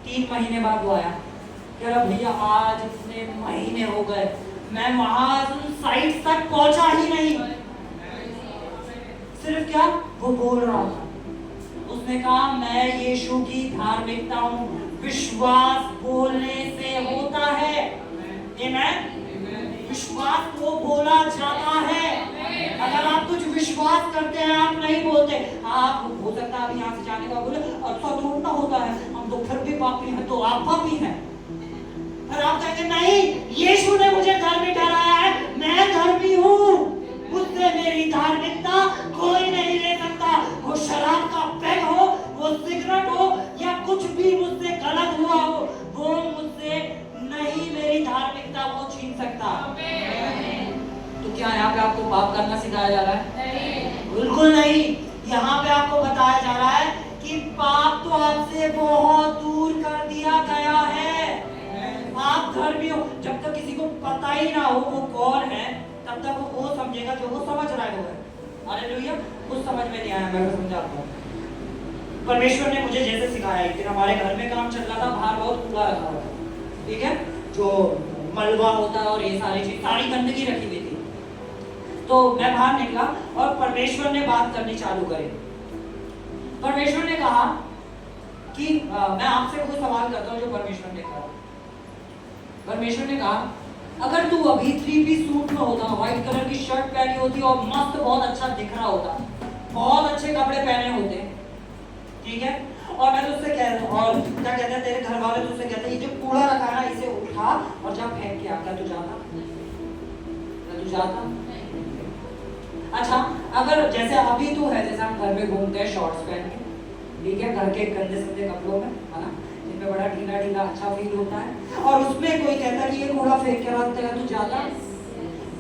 3 महीने बाद वो आया, कह रहा भैया आज इतने महीने हो गए मैं वहां साइट तक पहुंचा ही नहीं। सिर्फ क्या वो बोल रहा था, उसने कहा मैं यीशु की धार्मिकता हूँ। विश्वास बोलने से होता है। आमेन। विश्वास को बोला जाता है। अगर आप कुछ विश्वास विश्वास करते हैं, आप नहीं बोलते। आप हो सकता है आप यहाँ से जाने का बोले अच्छा थोड़ा ना होता है, हम तो फिर भी पापी हैं, तो आप पापी हैं। और आप कहेंगे नहीं, यीशु ने मुझे धर्मी ठहराया है, मैं धर्मी हूँ, मुझसे मेरी धार्मिकता कोई नहीं ले सकता। वो शराब का पैक हो, वो सिगरेट हो, या कुछ भी मुझसे गलत हुआ हो, वो मुझसे नहीं, मेरी धार्मिकता वो छीन सकता। तो क्या यहाँ पे आपको पाप करना सिखाया जा रहा है? बिल्कुल नहीं। यहाँ पे आपको बताया जा रहा है कि पाप तो आपसे बहुत दूर कर दिया गया है। आप धर्मी हो। जब तक किसी को पता ही ना हो वो कौन है, तब तक वो समझेगा जो वो समझ रहा है। हालेलुया। कुछ समझ में नहीं आया, मैं समझाता हूँ। परमेश्वर ने मुझे जैसे सिखाया, एक दिन हमारे घर में काम चल रहा था, बाहर बहुत कूड़ा रखा हुआ था, ठीक है, जो मलबा होता है और ये सारी चीज, सारी गंदगी रखी हुई थी। तो मैं बाहर निकला और परमेश्वर ने बात करनी चालू करी। परमेश्वर ने कहा कि मैं आपसे कोई सवाल करता हूँ जो परमेश्वर ने कहा। परमेश्वर ने कहा अगर तू अभी 3 पीस सूट में होता, व्हाइट कलर की शर्ट पहनी होती और मस्त बहुत अच्छा दिख रहा होता, बहुत अच्छे कपड़े पहने होते, ठीक है, और मैं तुझसे कह रहा हूँ, और क्या कहते हैं तेरे घर वाले तुझसे कहते हैं ये जो कूड़ा रखा है ना इसे उठा और जा फेंक के आ, क्या तू जाता? क्या तू जाता? अच्छा, अगर जैसे अभी तू है, जैसे हम घर में घूमते हैं शॉर्ट्स पहन के, ठीक है, घर के गंदे संदे कपड़ों में, है ना, जिनमें बड़ा ढीला ढीला अच्छा फील होता है, और उसमें कोई कहता है कि ये कूड़ा फेंक के रख देगा, तू जाता?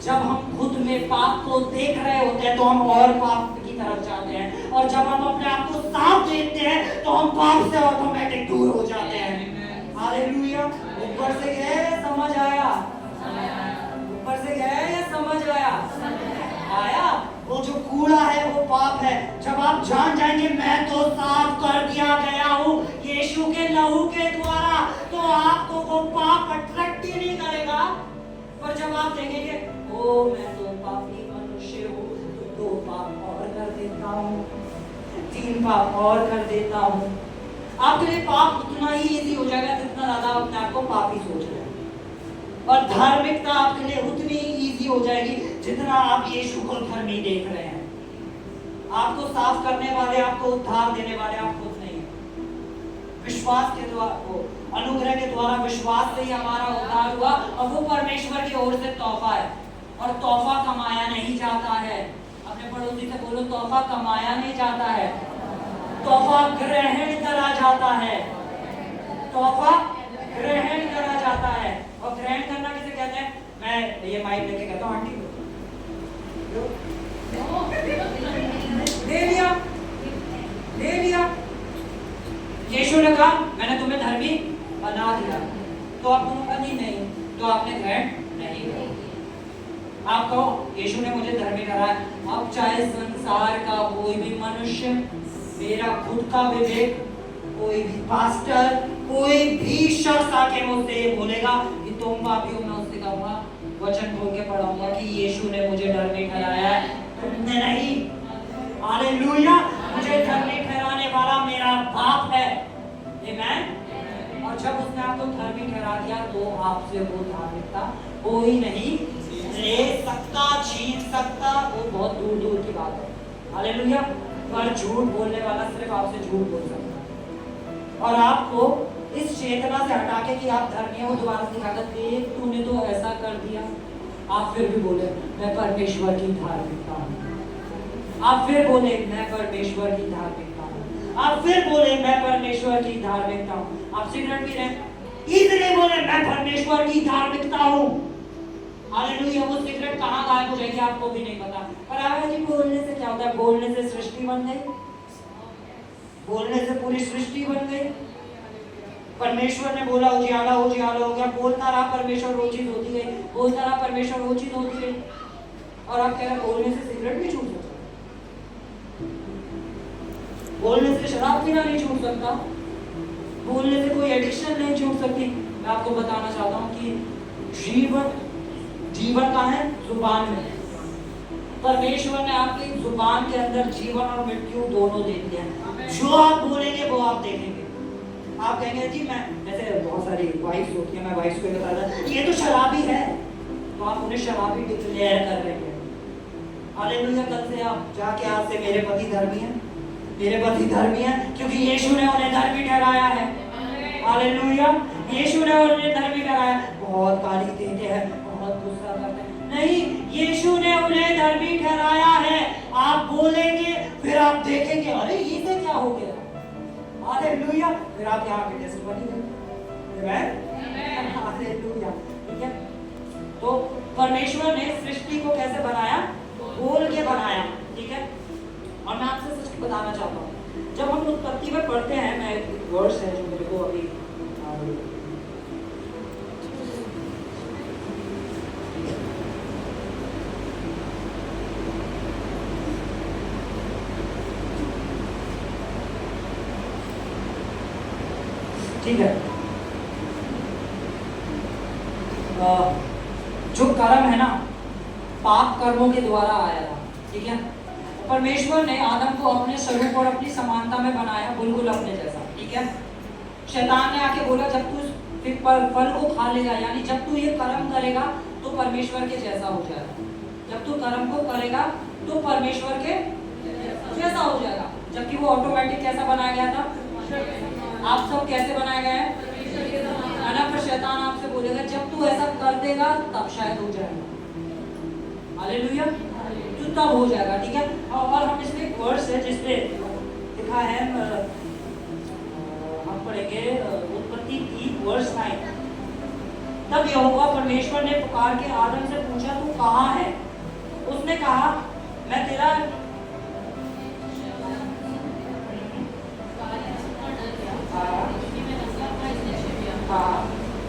जब हम खुद में पाप को देख रहे होते हैं तो हम और पाप की तरफ जाते हैं, और जब हम अपने आप को साफ देखते हैं तो हम पाप से ऑटोमेटिक दूर हो जाते हैं। हालेलुया। ऊपर से गए, समझ आया? ऊपर से गए या समझ आया? आया। वो जो कूड़ा है वो पाप है। जब आप जान जाएंगे मैं तो साफ कर दिया गया हूँ यीशु के लहू के द्वारा, तो आपको वो पाप अट्रैक्ट ही नहीं करेगा। पर जब आप देखेंगे ओ मैं तो पापी मनुष्य हूँ, तो 2 पाप और कर देता हूँ, 3 पाप और कर देता हूँ, आपके लिए पाप उतना ही इजी हो जाएगा जितना ज्यादा अपने आप को पापी सोच रहे हैं। और धार्मिकता आपके लिए उतनी इजी हो जाएगी जितना आप यीशु को धर्मी देख रहे हैं। आपको साफ करने वाले, आपको उद्धार देने वाले आप खुद नहीं है। विश्वास के द्वारा, अनुग्रह के द्वारा, विश्वास से ही हमारा उद्धार हुआ, और वो परमेश्वर की ओर से तोहफा है, और तोहफा कमाया नहीं जाता है। अपने पड़ोसी से बोलो तोहफा कमाया नहीं जाता है, तोहफा ग्रहण करा जाता है। तोहफा ग्रहण करा जाता है। और ग्रहण करना किसे कहते हैं? मैं ये माइक लेके कहता हूँ आंटी ले लिया, ले लिया। यीशु ने कहा मैंने तुम्हें धर्मी बना दिया, तो आप बोलोगे नहीं, तो आपने ग्रहण नहीं किया। आप कहो यीशु ने मुझे धर्मी कराया। अब चाहे संसार का कोई भी मनुष्य, मेरा खुद का विवेक, कोई भी पास्टर, कोई भी शख्स आके मुझसे ये बोलेगा कि तुम पापी हो, मैं उससे कहूंगा, वचन खोल के पढ़ाऊंगा कि यीशु ने मुझे धर्मी ठहराया है, तुमने नहीं। हालेलुया। मुझे धर्मी ठहराने वाला मेरा बाप है, आमीन। और जब उसने आपको धर्मी ठहरा दिया तो आपसे वो धार्मिकता कोई नहीं ले सकता, छीन सकता। वो बहुत दूर दूर की बात है। हालेलुया। पर झूठ बोलने वाला सिर्फ आपसे झूठ बोल सकता है, और आपको इस चेतना से हटा के कि आप धर्मी हो, दोबारा दिखाकर देख तूने तो ऐसा कर दिया, आप फिर भी बोले मैं परमेश्वर की धार्मिकता हूँ। आप फिर बोले मैं परमेश्वर की धार्मिकता हूँ। आप फिर बोले मैं परमेश्वर की धार्मिकता हूँ। आप सिगरेट पी रहे, इसलिए बोले मैं परमेश्वर की धार्मिकता हूँ। हालेलुया। वो सिगरेट कहाँ गायब हो जाएगी आपको भी नहीं पता। पर आगे जी बोलने से क्या होता है? बोलने से सृष्टि बन गई, बोलने से पूरी सृष्टि बन गई। परमेश्वर ने बोला उजियाला हो गया, बोलता रहा परमेश्वर वो चीज होती गई, बोलता रहा परमेश्वर वो चीज होती गई। और आप कह रहे बोलने से सिगरेट नहीं छूट सकता, बोलने से शराब पीना नहीं छूट सकता, बोलने से कोई एडिक्शन नहीं छूट सकती। मैं आपको बताना चाहता हूँ कि जीवन कहाँ है? जुबान में। परमेश्वर ने आपकी जुबान के अंदर जीवन और मृत्यु दोनों दे दिया है। जो आप बोलेंगे वो आप देखेंगे। आप कहेंगे जी मैं, जैसे बहुत सारी वाइफ्स होती है, मैं वाइफ्स को बताता ये तो शराबी है, तो आप उन्हें शराबी डिक्लेयर कर रहे हैं। हालेलुया। कल से आप जाके आज से मेरे पति धर्मी हैं, मेरे पति धर्मी हैं, क्योंकि यीशु ने उन्हें धर्मी ठहराया है। हालेलुया। यीशु ने उन्हें धर्मी ठहराया। बहुत गाली देते हैं, बहुत गुस्सा करते हैं, नहीं, यीशु ने उन्हें धर्मी ठहराया है। आप बोलेंगे, फिर आप देखेंगे, अरे ये से क्या हो गया। हालेलुया। फिर आप यहाँ पे टेस्टिमनी देंगे। हालेलुया। ठीक है। तो परमेश्वर ने सृष्टि को कैसे बनाया? बोल के बनाया। ठीक है। और मैं आपसे सच बताना चाहता हूँ, जब हम उत्पत्ति में पढ़ते हैं, मैं एक वर्ड्स है जो मेरे को अभी ठीक है, जो कर्म है ना, पाप कर्मों के द्वारा आया था। ठीक है। परमेश्वर ने आदम को अपने स्वरूप और अपनी समानता में बनाया, बिल्कुल अपने जैसा। ठीक है। शैतान ने आके बोला, जब तू फल को खा लेगा, यानी जब तू ये कर्म करेगा तो परमेश्वर के जैसा हो जाएगा। जब तू कर्म को करेगा तो परमेश्वर के जैसा हो जाएगा। जबकि वो ऑटोमेटिक कैसा बनाया गया था? आप सब कैसे बनाए गए हैं? फिर शैतान आपसे बोलेगा, जब तू ऐसा कर देगा तब शायद हो जाएगा। हालेलुया। तो तब हो जाएगा। ठीक है। और हम इसमें एक वर्स है जिसपे लिखा है, हम पढ़ेंगे उत्पत्ति 3:9। तब यहोवा परमेश्वर ने पुकार के आदम से पूछा, तू कहाँ है? उसने कहा, मैं तेरा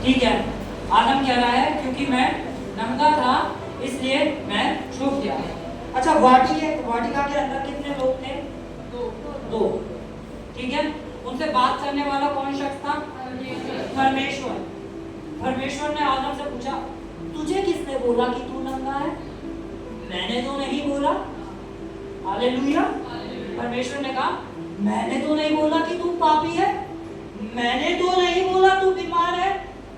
ठीक है। आदम कह रहा है, क्योंकि मैं नंगा था इसलिए मैं छुप गया। अच्छा, वाटिका के अंदर कितने लोग थे? दो। ठीक है। उनसे बात करने वाला कौन शख्स था? परमेश्वर। परमेश्वर ने आदम से पूछा, तुझे किसने बोला कि तू नंगा है? मैंने तो नहीं बोला। हालेलुया। परमेश्वर ने कहा, मैंने तो नहीं बोला कि तू पापी है, मैंने तो नहीं बोला तू बीमार है,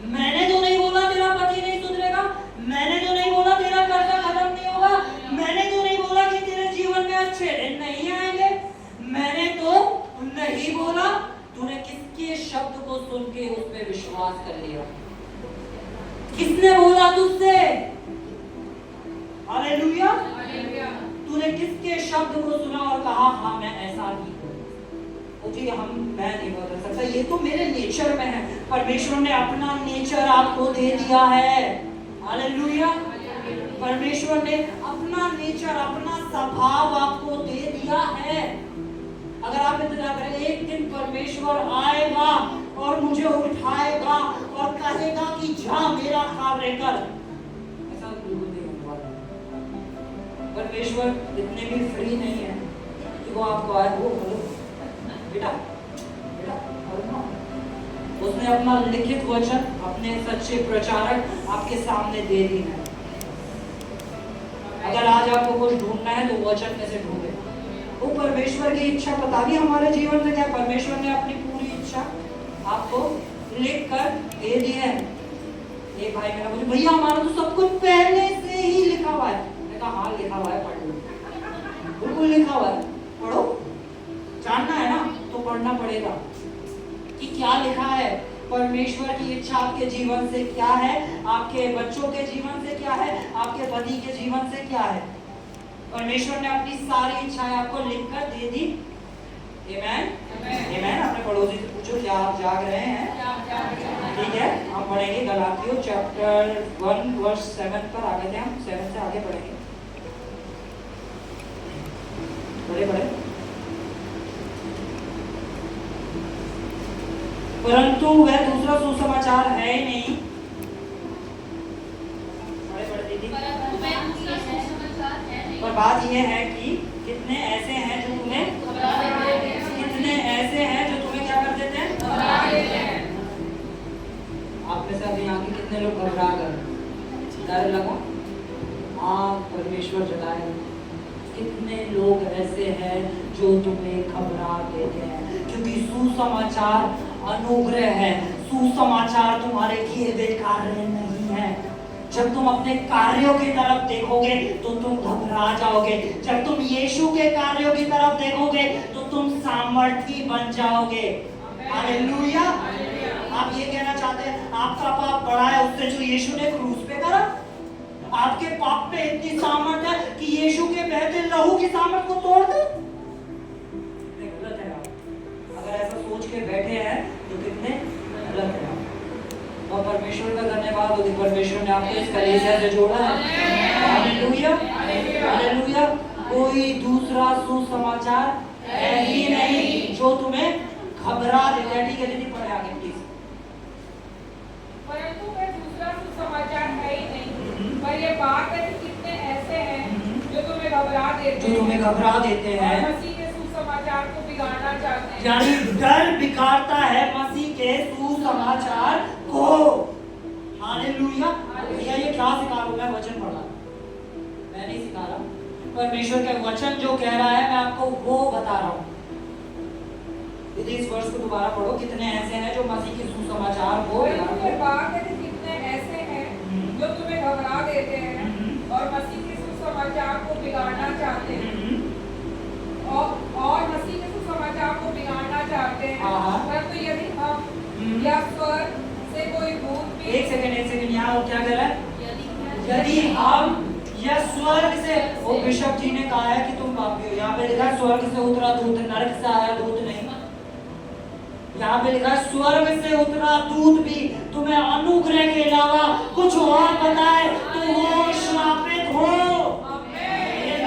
मैंने तो नहीं बोला तेरा पति नहीं सुधरेगा, मैंने तो नहीं बोला तेरा कर्जा खत्म नहीं होगा, मैंने तो नहीं बोला कि तेरे जीवन में अच्छे दिन नहीं आएंगे, मैंने तो नहीं बोला। तूने किसके शब्द को सुन के उस पे विश्वास कर लिया? किसने बोला तुझसे? हालेलुया। तूने किसके शब्द को सुना और कहा, हाँ मैं ऐसा ही हूँ? जी मैं नहीं बदल सकता, ये तो मेरे नेचर में है। परमेश्वर ने अपना नेचर आपको दे दिया है। हालेलुया। परमेश्वर ने अपना नेचर, अपना स्वभाव आपको दे दिया है। अगर आप इंतजार करें, एक दिन परमेश्वर आएगा और मुझे उठाएगा और कहेगा कि जा मेरा कार्य कर, ऐसा बिल्कुल नहीं होने वाला। परमेश्वर इतने भी फ्री नहीं है कि वो आपको आए, वो बेटा बेटा, उसने अपना लिखित वचन, अपने सच्चे प्रचारक आपके सामने दे दिए हैं। अगर आज आपको कुछ ढूंढना है तो वचन में से ढूंढे। वो परमेश्वर की इच्छा पता भी हमारे जीवन में क्या? परमेश्वर ने अपनी पूरी इच्छा आपको लिख कर दे दी है। एक भाई मेरा बोले, भैया हमारा तो सब कुछ पहले से ही लिखा हुआ है। मैंने कहा हाँ लिखा हुआ है, पढ़ लो। बिल्कुल लिखा हुआ है, पढ़ो। जानना है ना तो पढ़ना पड़ेगा कि क्या लिखा है। परमेश्वर की इच्छा आपके जीवन से क्या है, आपके बच्चों के जीवन से क्या है, आपके पति के जीवन से क्या है। परमेश्वर ने अपनी सारी इच्छाएं आपको लिखकर दे दी। आमेन। आमेन। अपने पड़ोसी से पूछो, क्या आप जाग रहे हैं? ठीक है। हम पढ़ेंगे गलातियों चैप्टर 1:7 पर आ गए थे हम, 7 से आगे पढ़ेंगे। बड़े परंतु वह दूसरा सुसमाचार है ही नहीं। पर बात यह है कि कितने ऐसे हैं जो तुम्हें क्या कर देते हैं? आप में से अभी यहाँ के कितने लोग घबरा गए? डर लगा? हाँ, परमेश्वर जलाए। कितने लोग ऐसे हैं जो तुम्हें घबरा देते हैं, क्योंकि सुसमाचार अनुग्रह है। सुसमाचार तुम्हारे किए हुए कार्य नहीं है। जब तुम अपने कार्यों की तरफ देखोगे तो तुम घबरा जाओगे। जब तुम यीशु के कार्यों की तरफ देखोगे तो तुम सामर्थी बन जाओगे। हालेलुया। आप ये कहना चाहते हैं आपका पाप बड़ा है उससे जो यीशु ने क्रूस पे करा? आपके पाप पे इतनी सामर्थ है कि यीशु के बहते लहू की सामर्थ को तोड़ दे? गलत है आप। अगर ऐसा सोच के बैठे हैं तो कितने गलत है आप। और परमेश्वर का धन्यवाद हो कि परमेश्वर ने आपको इस कलीसिया से जोड़ा है। Hallelujah, hallelujah. कोई दूसरा सुसमाचार है ही नहीं जो तुम्हें घबरा देता है। ठीक है दीदी, पढ़े आगे प्लीज। परंतु वह दूसरा सुसमाचार है ही नहीं, पर ये बात है कि कितने ऐसे हैं जो तुम्हें घबरा देते हैं और मसीह के सुसमाचार को बिगाड़ना चाहते हैं। यानी डर बिगाड़ता है मसीह के सुसमाचार को। हालेलुया। भैया ये क्या सिखा रहा हूं मैं? वचन पढ़ा, मैं नहीं सिखा रहा। परमेश्वर का वचन जो कह रहा है मैं आपको वो बता रहा हूँ। यदि इस वर्ष को दोबारा पढ़ो, कितने ऐसे हैं जो मसीह के सुसमाचार को बात है कि कितने ऐसे हैं जो तुम्हें घबरा देते हैं और मसीह के सुसमाचार को बिगाड़ना चाहते हैं और मसीह के सुसमाचार को बिगाड़ना चाहते हैं। परंतु यदि हम या स्वर्ग से कोई भूत भी एक सेकंड यहाँ क्या कह रहा है? यदि हम या स्वर्ग से, वो बिशप जी ने कहा है कि तुम पापी हो। यहाँ पे लिखा स्वर्ग से उतरा दूत, नरक से आया दूत नहीं। यहाँ पे लिखा स्वर्ग से उतरा दूत भी तुम्हें अनुग्रह के अलावा कुछ और बताए तो वो श्रापित हो। आमीन।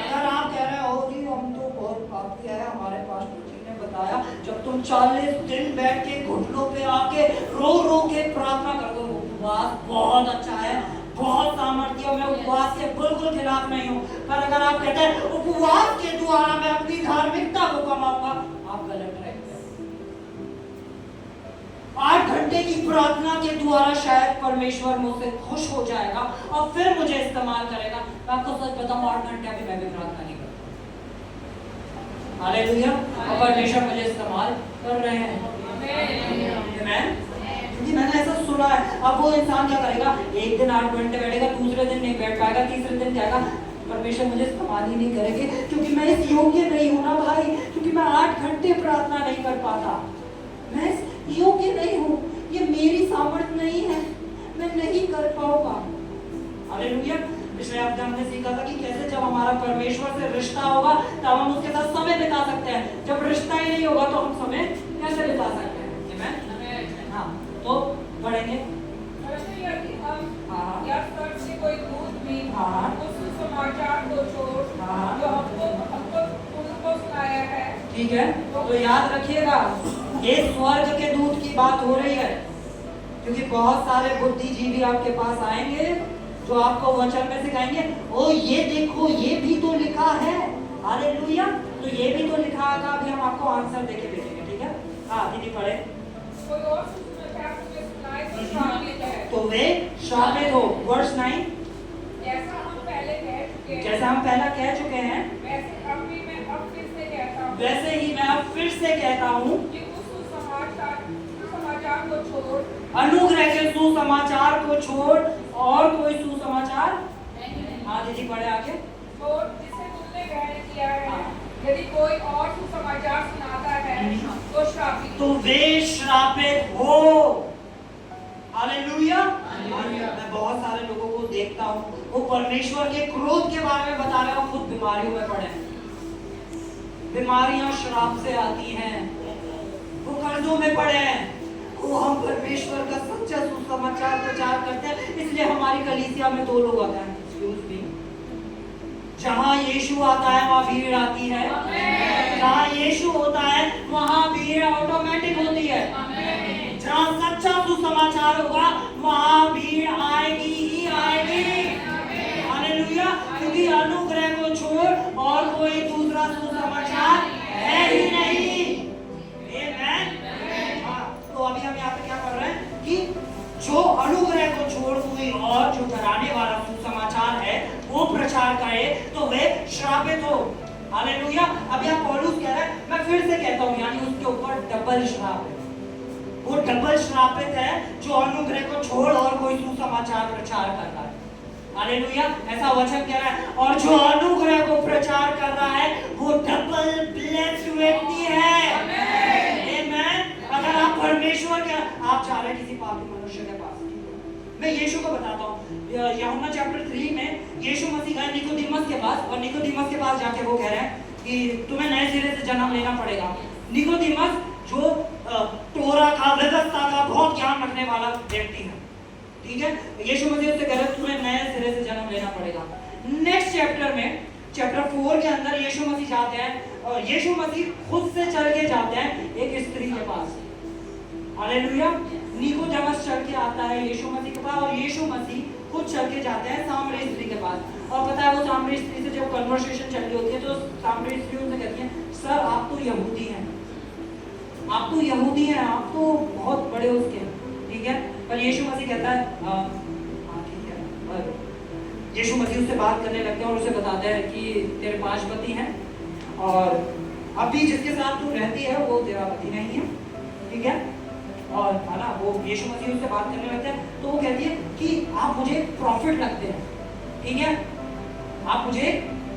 अगर आप कह रहे हो जी हम तो बहुत पापी है, हमारे पास्टर जी ने बताया जब तुम 40 दिन बैठ के घुटनों पे आके रो रो के प्रार्थना कर दो, उपवास बहुत अच्छा है, बहुत सामर्थ्य, मैं उपवास के बिल्कुल खिलाफ नहीं हूँ। पर अगर आप कहते हैं उपवास के द्वारा मैं अपनी धार्मिकता को कमाऊंगा, आप गलत है। 8 घंटे की प्रार्थना के द्वारा शायद परमेश्वर मुझसे खुश हो जाएगा और फिर मुझे इस्तेमाल करेगा। मैं आपको सच बताऊं 8 घंटे अभी मैं भी प्रार्थना नहीं करता। हालेलुया। और परमेश्वर मुझे इस्तेमाल कर रहे हैं। आमीन। क्योंकि मैंने ऐसा सुना है। अब वो इंसान क्या करेगा? एक दिन 8 घंटे बैठेगा, दूसरे दिन नहीं बैठ पाएगा, तीसरे दिन कहेगा परमेश्वर मुझे इस्तेमाल ही नहीं करेंगे क्योंकि मैं इस योग्य नहीं हूं ना भाई, क्योंकि मैं 8 घंटे प्रार्थना नहीं कर पाता, मैं योग्य नहीं हूँ, ये मेरी सामर्थ्य नहीं है, मैं नहीं कर पाऊंगा। हालेलुया। पिछले हफ्ते हमने सीखा था कि कैसे जब हमारा परमेश्वर से रिश्ता होगा तब हम उसके साथ समय बिता सकते हैं। जब रिश्ता ही नहीं होगा तो हम समय कैसे बिता सकते हैं? आमीन। हाँ, तो पढ़ेंगे। यदि हम या स्वर्ग से कोई दूत भी उस सुसमाचार को छोड़ जो हमको सुनाया है, ठीक है, तो याद रखिएगा ये स्वर्ग के दूत की बात हो रही है, क्योंकि बहुत सारे बुद्धिजीवी आपके पास आएंगे जो आपको वचन में सिखाएंगे, ओ ये देखो ये भी तो लिखा है। हालेलुया। तो ये भी तो लिखा है, अभी हम आपको आंसर देके भेजेंगे। ठीक है, हाँ दीदी पढ़े। कोई और सुसमाचार तुम्हें सुनाए तो श्रापित है, तो वे श्रापित हो। वर्स 9। जैसा हम पहले कह चुके हैं, जैसा हम पहला कह चुके हैं वैसे अब भी मैं अब फिर से कहता हूँ, वैसे ही मैं अब फिर से कहता हूँ कि उस सुसमाचार को छोड़, अनुग्रह के सुसमाचार को छोड़ और कोई सुसमाचार। हाँ दीदी पढ़े आगे। छोड़ जिसे तुमने ग्रहण किया है, यदि कोई और सुसमाचार सुनाता है तो श्रापित तो वे श्रापित हो। हालेलुया। मैं बहुत सारे लोगों को देखता हूँ वो परमेश्वर के क्रोध के बारे में बता रहे हो, खुद बीमारियों में पड़े हैं। बीमारियां श्राप से आती हैं, वो कर्जों में पड़े हैं, वो हम परमेश्वर का सच्चा सुसमाचार प्रचार करते हैं, इसलिए हमारी कलीसिया में 2 लोग आते हैं। Excuse me. जहाँ यीशु आता है वहाँ भीड़ आती है, जहाँ यीशु होता है वहाँ भीड़ ऑटोमेटिक होती है। जहाँ सच्चा सुसमाचार होगा वहाँ भीड़ आएगी ही आएगी। हालेलुया। क्योंकि अनुग्रह को छोड़ और कोई दूसरा सुसमाचार है ही नहीं। आमीन। तो अभी हम यहाँ पे क्या कर रहे हैं कि जो अनुग्रह को छोड़ कोई और जो डराने वाला सुसमाचार है वो प्रचार करे तो वे श्रापित हो। हालेलुया। अभी आप पौलुस कह रहे हैं, मैं फिर से कहता हूँ, यानी उसके ऊपर डबल श्राप है। वो डबल श्रापित है जो अनुग्रह को छोड़ और कोई सुसमाचार प्रचार कर रहा है। हालेलुया, ऐसा वचन कह रहा है। और जो अनुग्रह को प्रचार कर रहा है वो डबल ब्लेस्ड व्यक्ति है। आमेन। अगर आप परमेश्वर के आप जा रहे हैं किसी पापी मनुष्य के पास, मैं यीशु को बताता हूँ, यूहन्ना चैप्टर 3 में यीशु मसीह गए निकोदेमस के पास, और निकोदेमस के पास जाके वो कह रहे हैं कि तुम्हें नए सिरे से जन्म लेना पड़ेगा। निकोदेमस जो तोरा का, व्यवस्था का बहुत ज्ञान रखने वाला व्यक्ति है, ठीक है, यीशु मसीह उससे कह रहे हैं तुम्हें नए सिरे से जन्म लेना पड़ेगा। नेक्स्ट चैप्टर में, चैप्टर 4 के अंदर यीशु मसीह जाते हैं, और यीशु मसीह खुद से चल के जाते हैं एक स्त्री के पास। हालेलुया। निकोदेमस चल के आता है यीशु मसीह के पास, और यीशु मसीह खुद चल के जाते हैं सामरी स्त्री के पास। और पता है वो सामरी स्त्री से जब कन्वर्सेशन चल रही होती है तो सामरी स्त्री उनसे कहती है, सर आप तो यहूदी हैं, आप तो यहूदी हैं, आप तो बहुत बड़े उसके हैं, ठीक है। पर यीशु मसीह कहता है हाँ ठीक है। और यीशु मसीह उससे बात करने लगते हैं और उसे बताते हैं कि तेरे 5 पति हैं, और अभी जिसके साथ तू रहती है वो तेरा पति नहीं है, ठीक है। और है ना, वो यीशु मसीह उससे बात करने लगते हैं तो वो कहती है कि आप मुझे प्रॉफिट लगते हैं, ठीक है, आप मुझे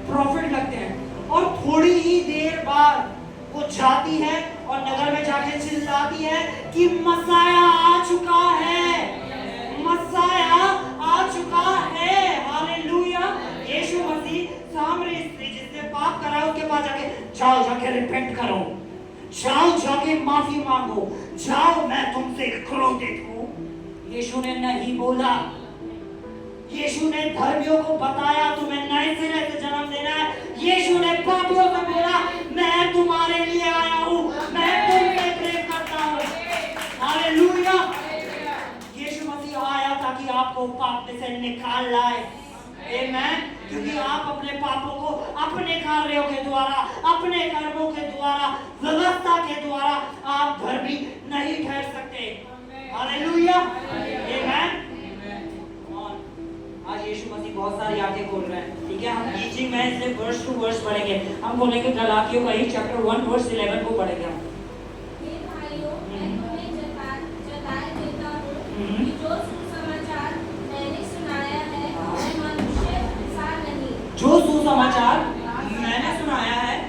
प्रॉफिट लगते हैं। और थोड़ी ही देर बाद वो जाती है और नगर में जाके चिल्लाती है कि मसाया आ चुका है, मसाया आ चुका है। हालेलुया। यीशु मसीह सामरी स्त्री जिसने पाप करा उसके पास जाके, जाओ जाके रिपेंट करो, जाओ जाके माफी मांगो, जाओ मैं तुमसे क्रोधित हूं। यीशु ने नहीं बोला, यीशु ने धर्मियों को बताया तुम्हें नए सिरे से जन्म लेना है। यीशु ने पापियों से बोला मैं तुम्हारे लिए आया हूं, मैं तुमसे प्रेम करता हूं। हालेलुया। यीशु मसीह आया ताकि आपको पाप में से निकाल लाए। आमेन। क्योंकि आप अपने पापों को अपने कार्यों के द्वारा, अपने कर्मों के द्वारा, व्यवस्था के द्वारा आप धर्मी नहीं ठहर सकते। हालेलुया। आमेन। आज यीशु मसीह बहुत सारी आंखें खोल रहे हैं, ठीक है। हम टीचिंग में इसलिए वर्स टू वर्स पढ़ेंगे। हम बोलेंगे गलातियों का ही चैप्टर 1 वर्स 11 को पढ़ेंगे हम। हे भाइयों, मैं तुम्हें जताए देता हूं कि जो सुसमाचार मैंने सुनाया है वह मनुष्य सा नहीं। जो सुसमाचार मैंने सुनाया है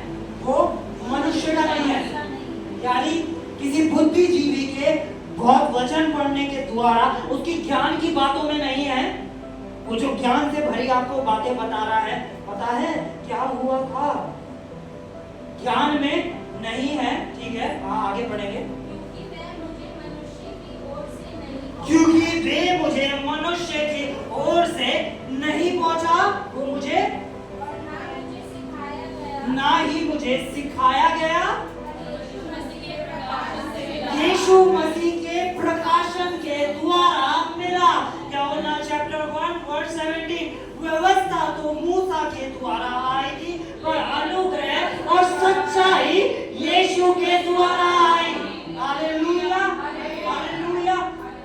वो मनुष्य का नहीं है, यानी किसी बुद्धिजीवी के बहुत वचन पढ़ने के द्वारा उसकी ज्ञान की बातों में नहीं है। वो जो ज्ञान से भरी आपको बातें बता रहा है, पता है क्या हुआ था, ज्ञान में नहीं है, ठीक है। हाँ आगे बढ़ेंगे। क्योंकि वे मुझे मनुष्य की ओर से नहीं पहुंचा, वो मुझे ना ही मुझे सिखाया गया, यीशु मसीह के प्रकाशन के द्वारा मिला। यूहन्ना चैप्टर 1 वर्स 17, व्यवस्था तो मूसा के द्वारा आई थी, पर अनुग्रह और सच्चाई यीशु के द्वारा आई। Hallelujah, hallelujah.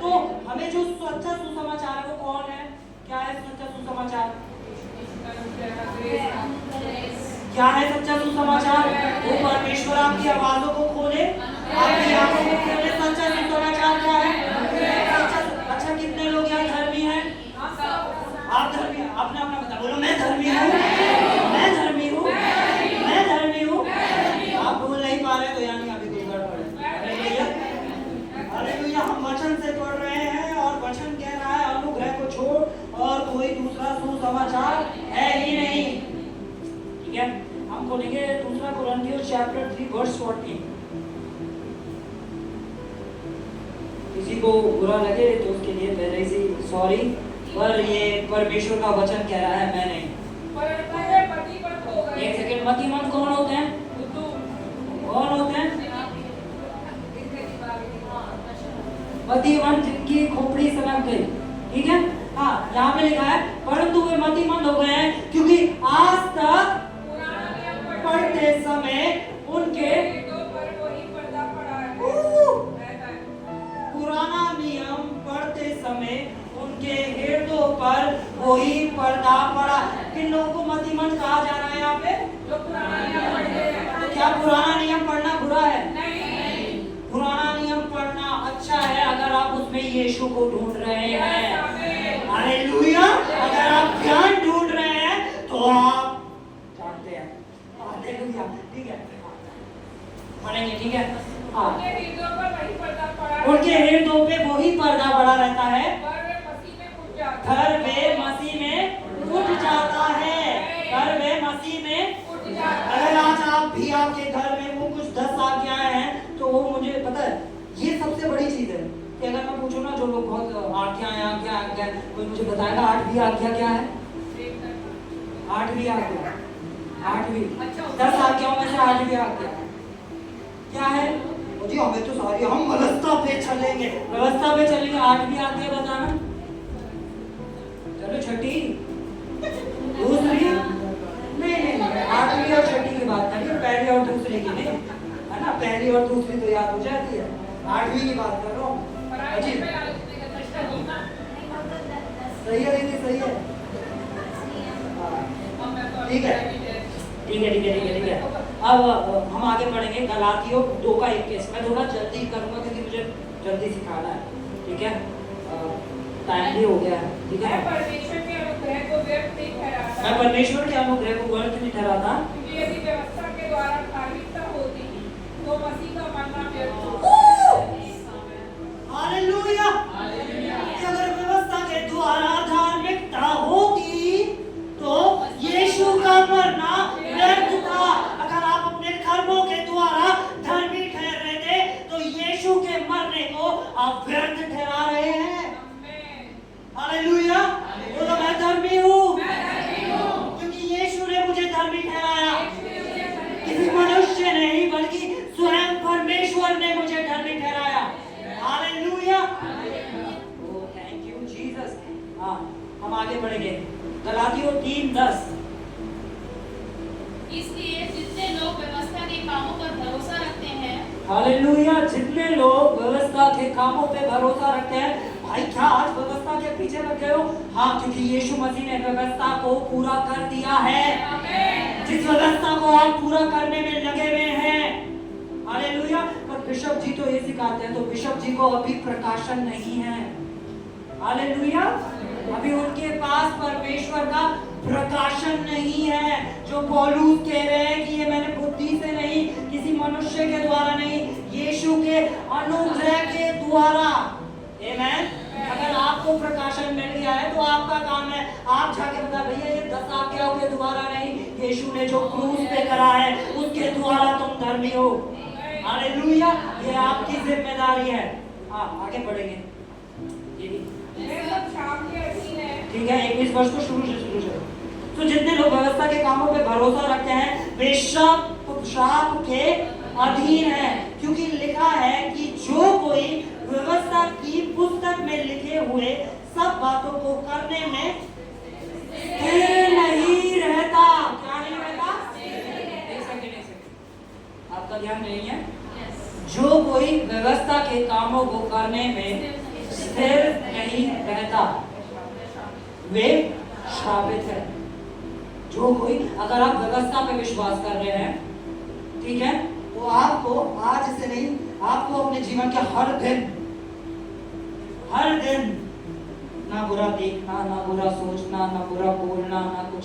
तो हमें जो सच्चा सुसमाचार है वो कौन है? क्या है सच्चा सुसमाचार? क्या है सच्चा सुसमाचार? वो परमेश्वर आपकी आवाजों को खोले, आपकी आंखों को खोले। सच्चा सुसमाचार क्या है? अच्छा कितने लोग यहाँ धर्मी हैं? आप धर्मी? आपने अपना बता, बोलो मैं धर्मी हूँ, मैं धर्मी हूँ, मैं धर्मी हूँ। आप बोल नहीं पा रहे तो यानी अभी कुछ गड़बड़ है। Hallelujah, hallelujah. हम वचन से पढ़ रहे हैं और वचन कह रहा है अनुग्रह को छोड़ और कोई दूसरा सुसमाचार है ही नहीं, ठीक है। हम खोलेंगे दूसरा कुरिन्थियों चैप्टर 3 वर्स 14। किसी को बुरा लगे तो उसके लिए पहले से सॉरी, पर ये परमेश्वर का वचन कह रहा है, मैं नहीं। एक सेकंड, मतीमन कौन होते हैं? कौन होते हैं? मतीमन जिनकी खोपड़ी सनक गई, ठीक है। हाँ यहाँ पे लिखा है परंतु वे मतीमंद हो गए हैं क्योंकि आज तक पढ़ते समय उनके पुराना नियम पढ़ते समय उनके हृदयों पर वही पर्दा पड़ा। किन लोगों को मतीमंद कहा जा रहा है यहाँ पे? जो पुराना नियम पढ़ते हैं। तो क्या पुराना नियम पढ़ना बुरा है? नहीं। पुराना नियम पढ़ना अच्छा यीशु को ढूंढ रहे हैं। आमीन। हालेलुया। अगर आप ज्ञान ढूंढ रहे हैं तो आप जानते हैं। हालेलुया। ठीक है, पढ़ेंगे, ठीक है। हाँ, उनके हृदयों पर वही पर्दा पड़ा उनके हृदयों पे वही पर्दा पड़ा रहता है, पर वे मसीह में उठ जाते घर वे मसीह में उठ जाता है, घर वे मसीह में। उठ जाते अगर आज आप भी आपके घर में वो कुछ 10 आज्ञाएं हैं तो वो मुझे पता है, ये सबसे बड़ी चीज है कि अगर मैं पूछूं ना, जो लोग बहुत आज्ञा कोई मुझे बताएगा 8वीं आज्ञा क्या है? 8वीं आज्ञा, 8वीं, 10 आज्ञाओं में से 8वीं आज्ञा क्या है? जी हमें तो सारी, हम व्यवस्था पे चलेंगे, व्यवस्था पे चलेंगे। 8वीं आज्ञा बताना। चलो छठी, दूसरी, नहीं 8वीं और छठी की बात करिए, पहली और दूसरी की नहीं, है ना? पहली और दूसरी तो याद हो जाती है, 8वीं की बात कर रहा हूँ। जी सही है दीदी, सही है। ठीक है, ठीक है, ठीक है, ठीक है, ठीक है। अब हम आगे बढ़ेंगे गलातियों 2:21। मैं थोड़ा जल्दी करूंगा क्योंकि मुझे जल्दी सिखाना है, ठीक है? टाइम भी हो गया है, ठीक है? मैं परमेश्वर के अनुग्रह को व्यर्थ नहीं ठहराता। मैं परमेश्वर के अनुग्रह को व्यर्थ नहीं ठहराता, क्योंकि यदि व्यवस्था के द्वारा धार्मिकता होती तो मसीह का मरना व्यर्थ होता। हालेलुया। कि अगर व्यवस्था के द्वारा धार्मिकता होती तो यीशु का मरना व्यर्थ था। अगर आप अपने कर्मों के द्वारा धर्मी ठहर रहे थे तो यीशु के मरने को आप व्यर्थ ठहरा रहे हैं। हालेलुया। बोलो मैं धर्मी हूँ, क्योंकि यीशु ने मुझे धर्मी ठहराया। किसी मनुष्य ने नहीं बल्कि स्वयं परमेश्वर ने मुझे धर्मी ठहराया। Hallelujah. Oh thank you Jesus. हाँ, हम आगे बढ़ेंगे गलातियों 3:10। इसलिए जितने लोग व्यवस्था के कामों पर भरोसा रखते हैं, हालेलुया। जितने लोग व्यवस्था के कामों पे भरोसा रखते हैं, भाई क्या आज व्यवस्था के पीछे लग गए हो? हाँ, क्योंकि यीशु मसीह ने व्यवस्था को पूरा कर दिया है। जिस व्यवस्था को आप पूरा करने में लगे हुए हैं, हालेलुया। पर बिशप जी तो ये सिखाते हैं, तो बिशप जी को अभी प्रकाशन नहीं है। हालेलुया। अभी उनके पास परमेश्वर का प्रकाशन नहीं है। जो पौलुस कह रहे हैं कि ये मैंने बुद्धि से नहीं, किसी मनुष्य के द्वारा नहीं, यीशु के अनुग्रह के द्वारा। आमेन। अगर आपको प्रकाशन मिल गया है तो आपका काम है, आप जाके बता भैया ये 10 आज्ञाओं के द्वारा नहीं, यीशु ने जो क्रूस पे करा है उसके द्वारा तुम धर्मी हो। हालेलुया। ये आपकी जिम्मेदारी है। हाँ, आगे बढ़ेंगे। ठीक है, 21 वर्ष को शुरू से। तो जितने लोग व्यवस्था के कामों पे भरोसा रखते हैं वे शाप के अधीन है, क्योंकि लिखा है कि जो कोई व्यवस्था की पुस्तक में लिखे हुए सब बातों को करने में स्थिर नहीं रहता। क्या नहीं रहता? एक सेकंड, आपका ध्यान नहीं है? जो कोई व्यवस्था के कामों को करने में स्थिर नहीं रहता वे शापित है। जो कोई, अगर आप व्यवस्था पे विश्वास कर रहे हैं, ठीक है, तो आपको आज से नहीं, आपको अपने जीवन के हर दिन ना बुरा देखना, ना बुरा सोचना, ना बुरा बोलना, ना कुछ,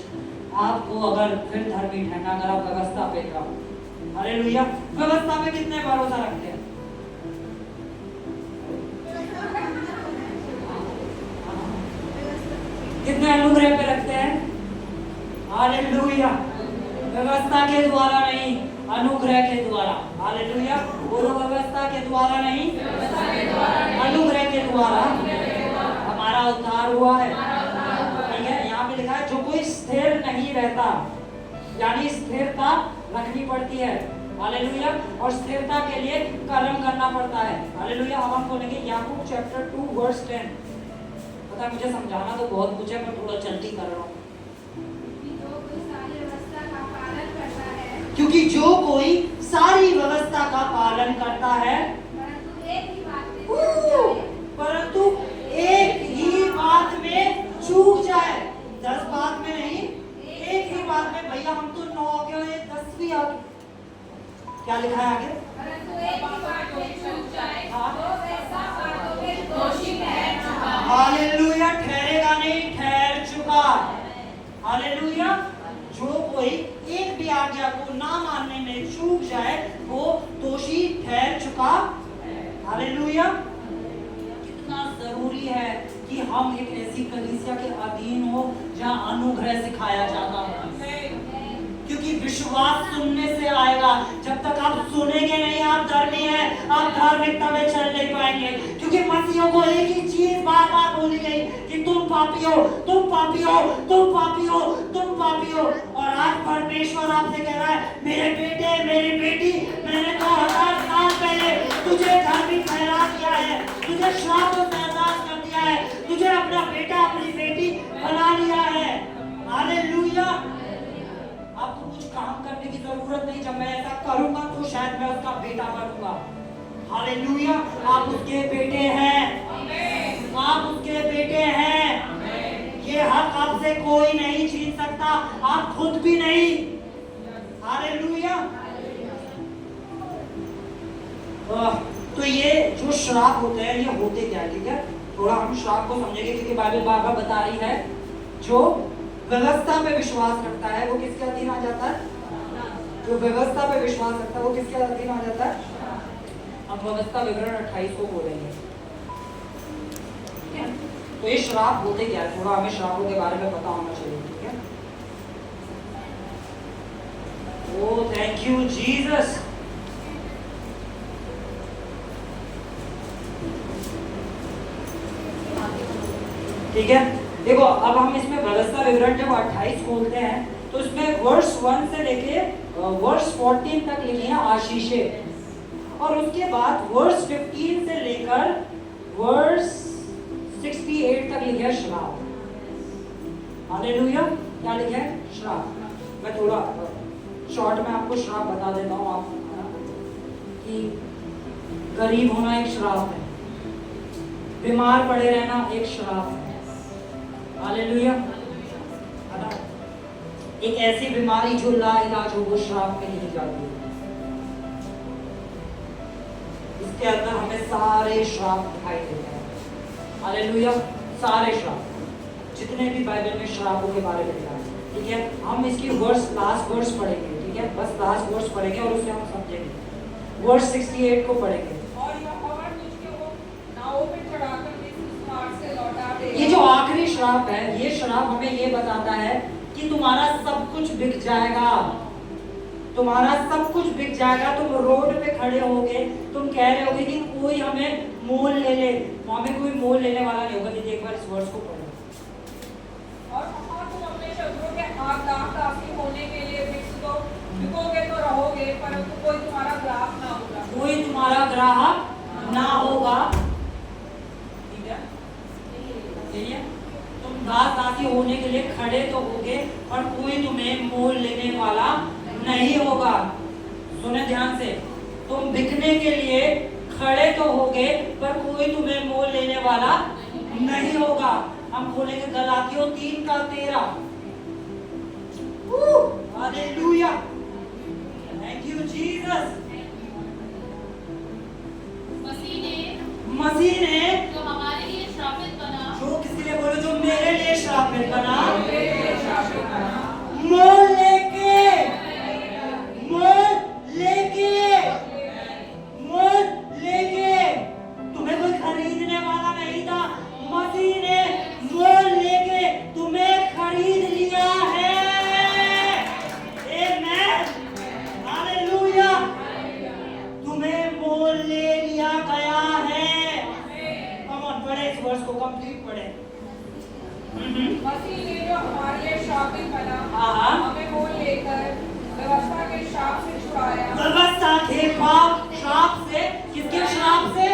आपको अगर फिर धर्मी ठहरना, अगर आप व्यवस्था पे काम। हालेलुया। व्यवस्था पे कितने भरोसा रखते हैं? कितने अनुग्रह पे रखते हैं? हालेलुया। व्यवस्था के द्वारा नहीं, अनुग्रह के द्वारा। हालेलुया। बोलो व्यवस्था के द्वारा नहीं, अनुग्रह के द्वारा हमारा उद्धार हुआ है। ठीक है, यहाँ पे लिखा है जो कोई स्थिर नहीं रहता, यानी स्थिरता रखनी पड़ती है। हालेलुया। और स्थिरता के लिए कर्म करना पड़ता है। हालेलुया। अब हम बोलेंगे याकूब चैप्टर 2:10। पता है मुझे समझाना तो बहुत कुछ है, पर थोड़ा जल्दी कर रहा हूँ। क्योंकि जो कोई सारी व्यवस्था का पालन करता है, परंतु एक ही बात में चूक जाए। 10 बात में नहीं, एक ही बात में। भैया हम तो 9 आ गए, 10 भी आ गए। क्या लिखा है आगे? परंतु एक ही बात में चूक जाए, हाँ। तो वैसा बातों में दोषी हालेलुया, ठहरेगा नहीं, ठहर चुका। हालेलुया, जो कोई एक भी आज्ञा को ना मानने में चूक जाए वो दोषी ठहर चुका। हालेलुया, कितना जरूरी है कि हम एक ऐसी कलीसिया के अधीन हो जहां अनुग्रह सिखाया जाता है, क्योंकि विश्वास सुनने से आएगा। जब तक आप सुनेंगे नहीं आप धर्मी हैं, आप धार्मिकता में चल नहीं पाएंगे, क्योंकि मसीहों को एक ही चीज बार बार बोली गई कि तुम पापी हो, तुम पापी हो, तुम पापी हो, तुम पापी हो। और आज परमेश्वर आपसे कह रहा है, मेरे बेटे मेरी बेटी, मैंने 2000 साल पहले तुझे धार्मिक ठहरा दिया है, तुझे श्राप से आजाद कर दिया है, तुझे अपना बेटा अपनी बेटी बना लिया है। हालेलुया, आपको कुछ काम करने की जरूरत नहीं। जब मैं ऐसा करूंगा तो शायद मैं उसका बेटा बनूंगा। हालेलुया, आप उसके बेटे हैं, आप उसके बेटे हैं। ये हक आपसे कोई नहीं छीन सकता, आप खुद भी नहीं। हालेलुया, तो ये जो श्राप होते हैं ये होते क्या है, ठीक है? थोड़ा हम श्राप को समझेंगे, क्योंकि बाइबल बार-बार बता रही है जो व्यवस्था पे विश्वास रखता है वो किसके अधीन आ जाता है? जो व्यवस्था पे विश्वास रखता है वो किसके अधीन आ जाता है? हम व्यवस्था विवरण 28 को बोलेंगे। तो ये श्राप होते क्या है, थोड़ा हमें श्रापों के बारे में पता होना चाहिए, ठीक है? Oh thank you Jesus. ठीक है, देखो अब हम इसमें व्यवस्था विवरण जब 28 खोलते हैं तो इसमें वर्ष 1 से लेके वर्ष 14 तक लिखे हैं आशीषें, और उसके बाद वर्ष 15 से लेकर वर्ष 68 तक लिखे हैं श्राप। हालेलुया, क्या लिखे हैं? श्राप। मैं थोड़ा शॉर्ट में आपको श्राप बता देता हूँ। आप कि गरीब होना एक श्राप है, बीमार पड़े रहना एक श्राप है। हालेलुया, एक ऐसी बीमारी जो लाइलाज हो वो श्राप में नहीं जाती है। इसके अंदर हमें सारे श्राप दिखाई देते हैं। हालेलुया, सारे श्राप जितने भी बाइबल में श्रापों के बारे में लिखा है, ठीक है? हम इसकी लास्ट वर्ष पढ़ेंगे, ठीक है? बस लास्ट वर्ष पढ़ेंगे और उससे हम समझेंगे। वर्ष 68 को पढ़ेंगे। ये जो आखिरी श्राप है, ये श्राप हमें ये बताता है कि तुम्हारा सब कुछ बिक जाएगा, तुम्हारा सब कुछ बिक जाएगा। तुम रोड पे खड़े होगे, तुम कह रहे होगे कि कोई हमें मोल ले ले, तो हमें कोई मोल लेने वाला नहीं होगा। दीदी एक बार इस वर्ष को पढ़ो। और तुम अपने शत्रुओं के दासी होने के लिए बिकोगे तो रहोगे, परंतु कोई तुम्हारा ग्राहक ना होगा। कोई तुम्हारा ग्राहक ना होगा, तुम दासी होने के लिए खड़े तो होगे और कोई तुम्हें मोल लेने वाला नहीं होगा। सुने ध्यान से, तुम बिकने के लिए खड़े तो होगे पर कोई तुम्हें मोल लेने वाला नहीं होगा। हम खोलेंगे गलातियों 3:13। Hallelujah, thank you Jesus. मसीह ने जो हमारे लिए श्रापित बना, जो किसी लिए बोलो, जो मेरे लिए श्रापित बना, मोल लेके तुम्हें कोई खरीदने वाला नहीं था, मसीह ने मोल लेके तुम्हें खरीद लिया है। आमेन, हालेलुया, तुम्हें मोल ले लिया गया है। कम ऑन, पढ़े इस वर्ष को, कंप्लीट पढ़े। मसीह ने जो हमारे लिए श्रापित बना, हाँ। हमें मोल लेकर व्यवस्था के श्राप से छुड़ाया। व्यवस्था के श्राप से, किसके श्राप से?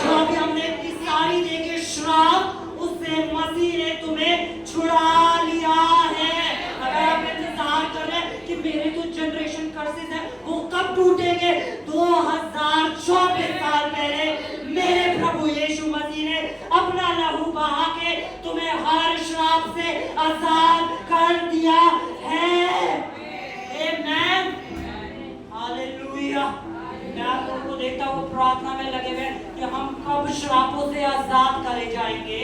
जो अभी हमने इतनी सारी देखे श्राप, उससे मसीह ने तुम्हें छुड़ा लिया है। अगर आप इंतजार कर रहे हैं कि मेरे तो जनरेशन कर्सेस है, वो कब टूटेंगे? 2024 साल पहले मेरे प्रभु यीशु मसीह ने अपना लहू बहा के तुम्हें हर श्राप से आजाद कर दिया है। आमेन, हालेलुया। मैं आप लोगों को देखता हूँ प्रार्थना में लगे हुए कि हम कब श्रापों से आजाद करे जाएंगे।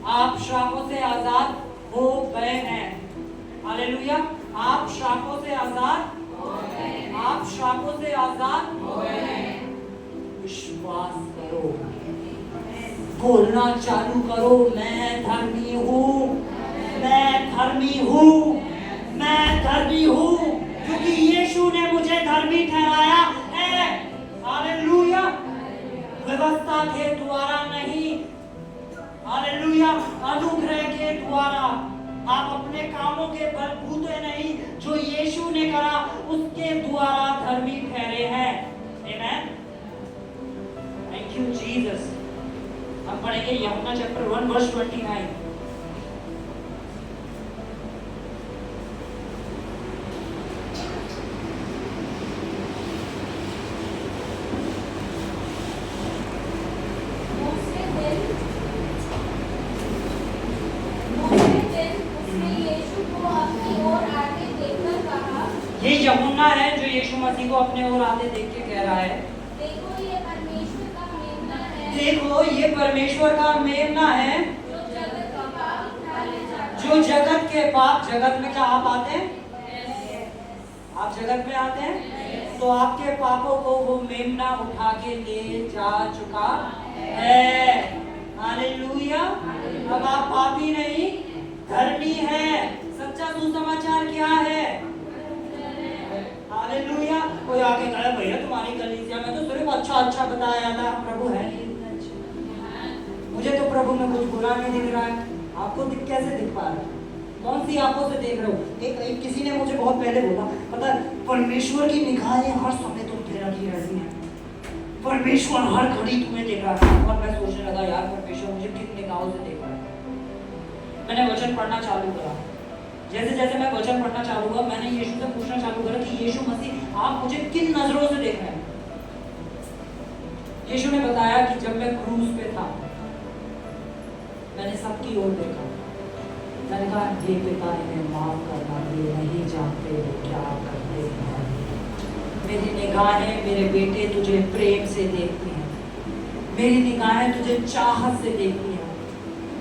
आप श्रापों से आजाद हो गए हैं। हालेलुया। आप श्रापों से आजाद हो गए। आप श्रापों से आजाद हो गए। विश्वास करो, बोलना चालू करो, मैं धर्मी हूँ, मैं धर्मी हूँ, मैं धर्मी हूँ, क्योंकि यीशु ने मुझे धर्मी ठहराया है। हालेलुया। व्यवस्था के द्वारा नहीं, हालेलुया, अनुग्रह के द्वारा। आप अपने कामों के बलबूते नहीं, जो यीशु ने करा उसके द्वारा धर्मी ठहरे हैं। आमेन। Thank you Jesus. हम पढ़ेंगे यूहन्ना चैप्टर 1 वर्स 29। ये यूहन्ना है जो यीशु मसीह को अपने ओर आते देख के कह रहा है, देखो ये परमेश्वर का मेमना है, देखो ये परमेश्वर का मेमना है, जो जगत का पाप उठा ले जाता है। जो जगत के पाप, जगत में क्या आप आते हैं? आप जगत में आते हैं, तो आपके पापों को वो मेमना उठा के ले जा चुका है। हालेलुया। अब आप पापी नहीं, धर्मी है। सच्चा सुसमाचार क्या है? हालेलुया। कोई आके कहे भैया तुम्हारी कलीसिया में तो सिर्फ अच्छा अच्छा बताया जाता है, प्रभु है नहीं इतना अच्छा। मुझे तो प्रभु में कुछ बुरा नहीं दिख रहा है। आपको कैसे दिख पा रहा है? कौन सी आंखों से देख रहे हो? एक किसी ने मुझे बहुत पहले बोला, पता है, परमेश्वर की निगाहें हर समय तुम पे रखी रहती हैं, परमेश्वर हर घड़ी तुम्हें देख रहा है। और मैं सोचने लगा यार परमेश्वर मुझे किन निगाहों से देख रहा है। मैंने वचन पढ़ना चालू करा। जैसे जैसे मैं वचन पढ़ना चालू हुआ, मैंने यीशु से पूछना चालू करा कि यीशु मसीह आप मुझे किन नजरों से देख रहे हैं? यीशु ने बताया कि जब मैं क्रूस पे था मैंने सबकी ओर देखा। मैंने कहा हे पिता इन्हें माफ करना, ये नहीं जानते वो क्या करते हैं। मेरी निगाहें मेरे बेटे तुझे प्रेम से देखती हैं, मेरी निगाहें तुझे चाहत से देखती हैं,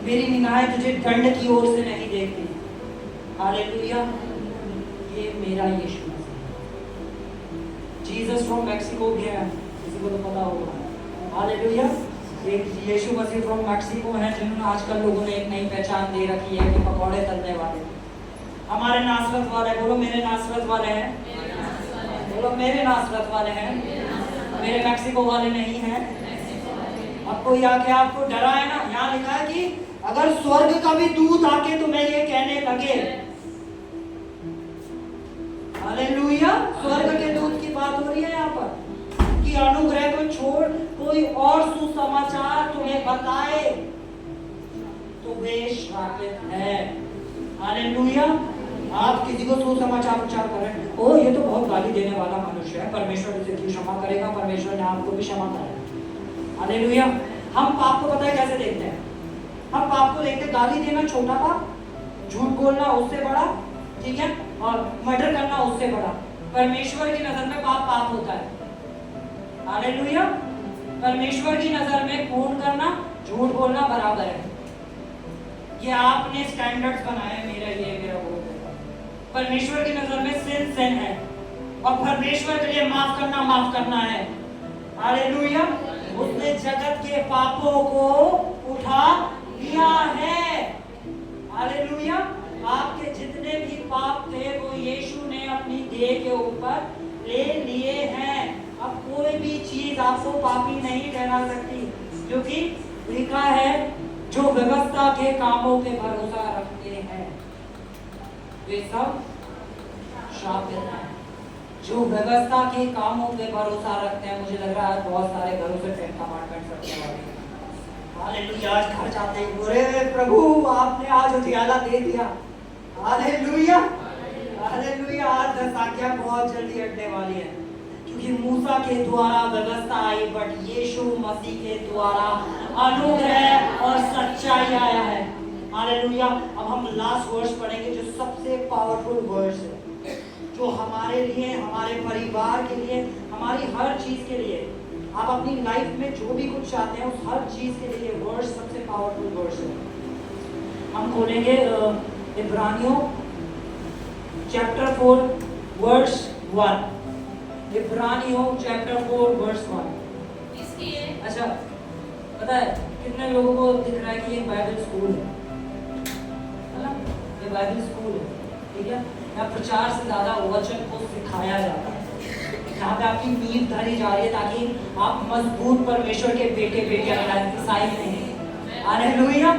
मेरी निगाहें तुझे दंड की ओर से नहीं देखती। हालेलुया। ये मेरा यीशु मसीह। जीसस फ्रॉम मैक्सिको भी है, किसी को तो पता होगा। हालेलुया। एक यीशु मसीह फ्रॉम मैक्सिको है, जिन्होंने आजकल लोगों ने एक नई पहचान दे रखी है कि पकौड़े तलने वाले। हमारे नासरत वाले, बोलो मेरे नासरत वाले हैं, बोलो मेरे नासरत वाले हैं, मेरे मैक्सिको वाले नहीं हैं। अब कोई आके आपको डराए ना, यहाँ लिखा है कि अगर स्वर्ग का भी दूत आके तुम्हें ये कहने लगे, हालेलुया, स्वर्ग के दूत की बात हो रही है यहाँ पर, कि अनुग्रह को छोड़ कोई और सुसमाचार तुम्हें बताए तो वे श्रापित है। हालेलुया। आप किसी को सुसमाचार प्रचार करें, ओ ये तो बहुत गाली देने वाला मनुष्य है, परमेश्वर इसे क्यों क्षमा करेगा, परमेश्वर ने आपको भी क्षमा करेगा। हालेलुया। हम पाप को पता है कैसे देखते हैं? हम पाप को देखते, गाली देना छोटा पाप, झूठ बोलना उससे बड़ा, ठीक है, और मर्डर करना उससे बड़ा। परमेश्वर की नजर में पाप पाप होता है। हालेलुया। परमेश्वर की नजर में खून करना, झूठ बोलना बराबर है। ये आपने स्टैंडर्ड्स बनाए, मेरा ये मेरा वो। परमेश्वर की नजर में सिन सिन है, और परमेश्वर के लिए माफ करना है। हालेलुया। उसने जगत के पापों को उठा लिया है। हालेलुया। आपके जितने भी पाप थे वो यीशु ने अपनी देह के ऊपर ले लिए हैं। अब कोई भी चीज आपको पापी नहीं ठहरा सकती, क्योंकि लिखा है जो व्यवस्था के कामों पे भरोसा रखते हैं वे सब शापित हैं। जो व्यवस्था के कामों पे भरोसा रखते हैं, मुझे लग रहा है बहुत सारे घरों से 10 कमांडमेंट्स रखने वाले हैं। हालेलुया। आज घर जाते ही बोले प्रभु आपने आज उजियाला दे दिया। हालेलुया। हालेलुया। आज 10 आज्ञा बहुत जल्दी हटने वाली है, क्योंकि मूसा के द्वारा व्यवस्था आई, बट यीशु मसीह के द्वारा अनुग्रह और सच्चाई आया है। हालेलुया। अब हम लास्ट वर्स पढ़ेंगे जो सबसे पावरफुल वर्स है, जो हमारे लिए, हमारे परिवार के लिए, हमारी हर चीज के लिए आप अपनी लाइफ में जो भी कुछ चाहते हैं उस हर चीज के लिए वर्ड्स सबसे पावरफुल वर्ड्स है। हम खोलेंगे इब्रानियों चैप्टर 4 वर्स 1। इब्रानियों चैप्टर 4 वर्स 1। इसलिए अच्छा, पता है कितने लोगों को दिख रहा है कि ये बाइबल स्कूल है ना? ये बाइबल स्कूल है, ठीक है? यहाँ प्रचार से ज्यादा वचन को सिखाया जाता है। यहाँ पे आपकी नींव धरी जा रही है ताकि आप मजबूत परमेश्वर के बेटे बेटियां कहलाएं। ईसाई नहीं, हालेलुया,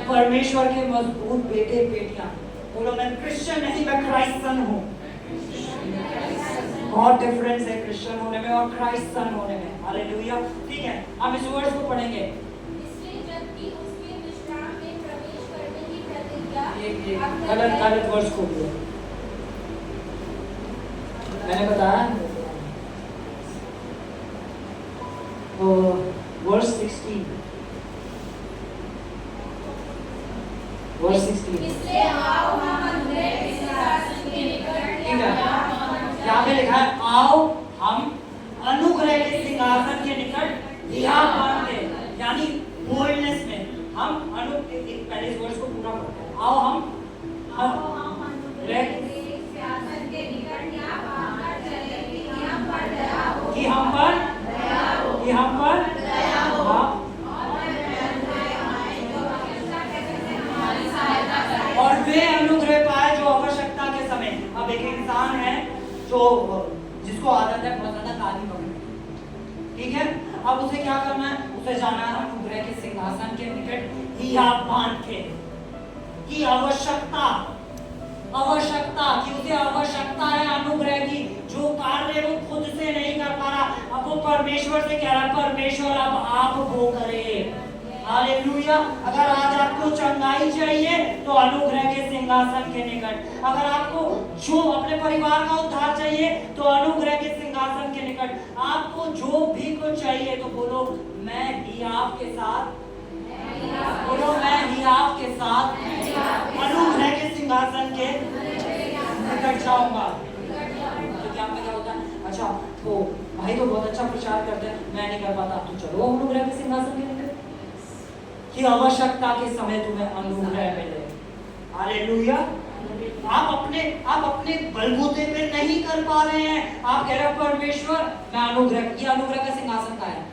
परमेश्वर के मजबूत बेटे बेटियां। बोलो मैं क्रिश्चियन नहीं, मैं क्राइस्ट सन हूँ। बहुत डिफरेंस है क्रिश्चियन होने में और क्राइस्ट सन होने में। हालेलुया, ठीक है? हम इस वर्ड्स को पढ़ेंगे। इसलिए जबकि उसके विश्राम में प्रवेश करने की प्रतिज्ञा एक गलत वर्ड्स को दिया मैंने बताया। तो वर्स 16 इसलिए आओ हम अनुग्रह के सिंहासन के निकट ठीक है, यहाँ पे लिखा है आओ हम अनुग्रह के सिंहासन के निकट यहाँ बांधते, यानी बोल्डनेस में हम पहले इस वर्ड्स को पूरा पढ़ते हैं। आओ हम अनुग्रह के सिंहासन के निकट यहाँ बांधकर चले कि हम पर दया हो, कि हम पर दया हो। हाँ, और वे अनुग्रह पाए जो आवश्यकता के समय। अब एक इंसान है जो जिसको आदत है बहुत ज्यादा गाली बकने, ठीक है? अब उसे क्या करना है? उसे जाना है अनुग्रह के सिंहासन के निकट ही आप बांध के की आवश्यकता कि उसे आवश्यकता है अनुग्रह की। जो कार्य वो खुद से नहीं कर पा रहा, अब वो परमेश्वर से कह रहा है परमेश्वर अब आप वो करे। हालेलुया। अगर आज आपको चंगाई चाहिए तो अनुग्रह के सिंहासन के निकट। अगर आपको जो अपने परिवार का उद्धार चाहिए तो अनुग्रह के सिंहासन के निकट। आपको जो भी कुछ चाहिए तो बोलो मैं ही आपके साथ, बोलो मैं ही आपके साथ अनुग्रह के सिंहासन के निकट जाऊंगा। तो क्या में क्या होता है? अच्छा, तो भाई तो बहुत अच्छा प्रचार करते हैं, मैं नहीं कर पाता, तो चलो अनुग्रह के सिंहासन के निकट कि आवश्यकता के समय तुम्हें अनुग्रह मिले। हालेलुया। आप अपने बलबूते पे नहीं कर पा रहे हैं, आप कह रहे हो परमेश्वर मैं अनुग्रह, ये अनुग्रह का सिंहासन का है।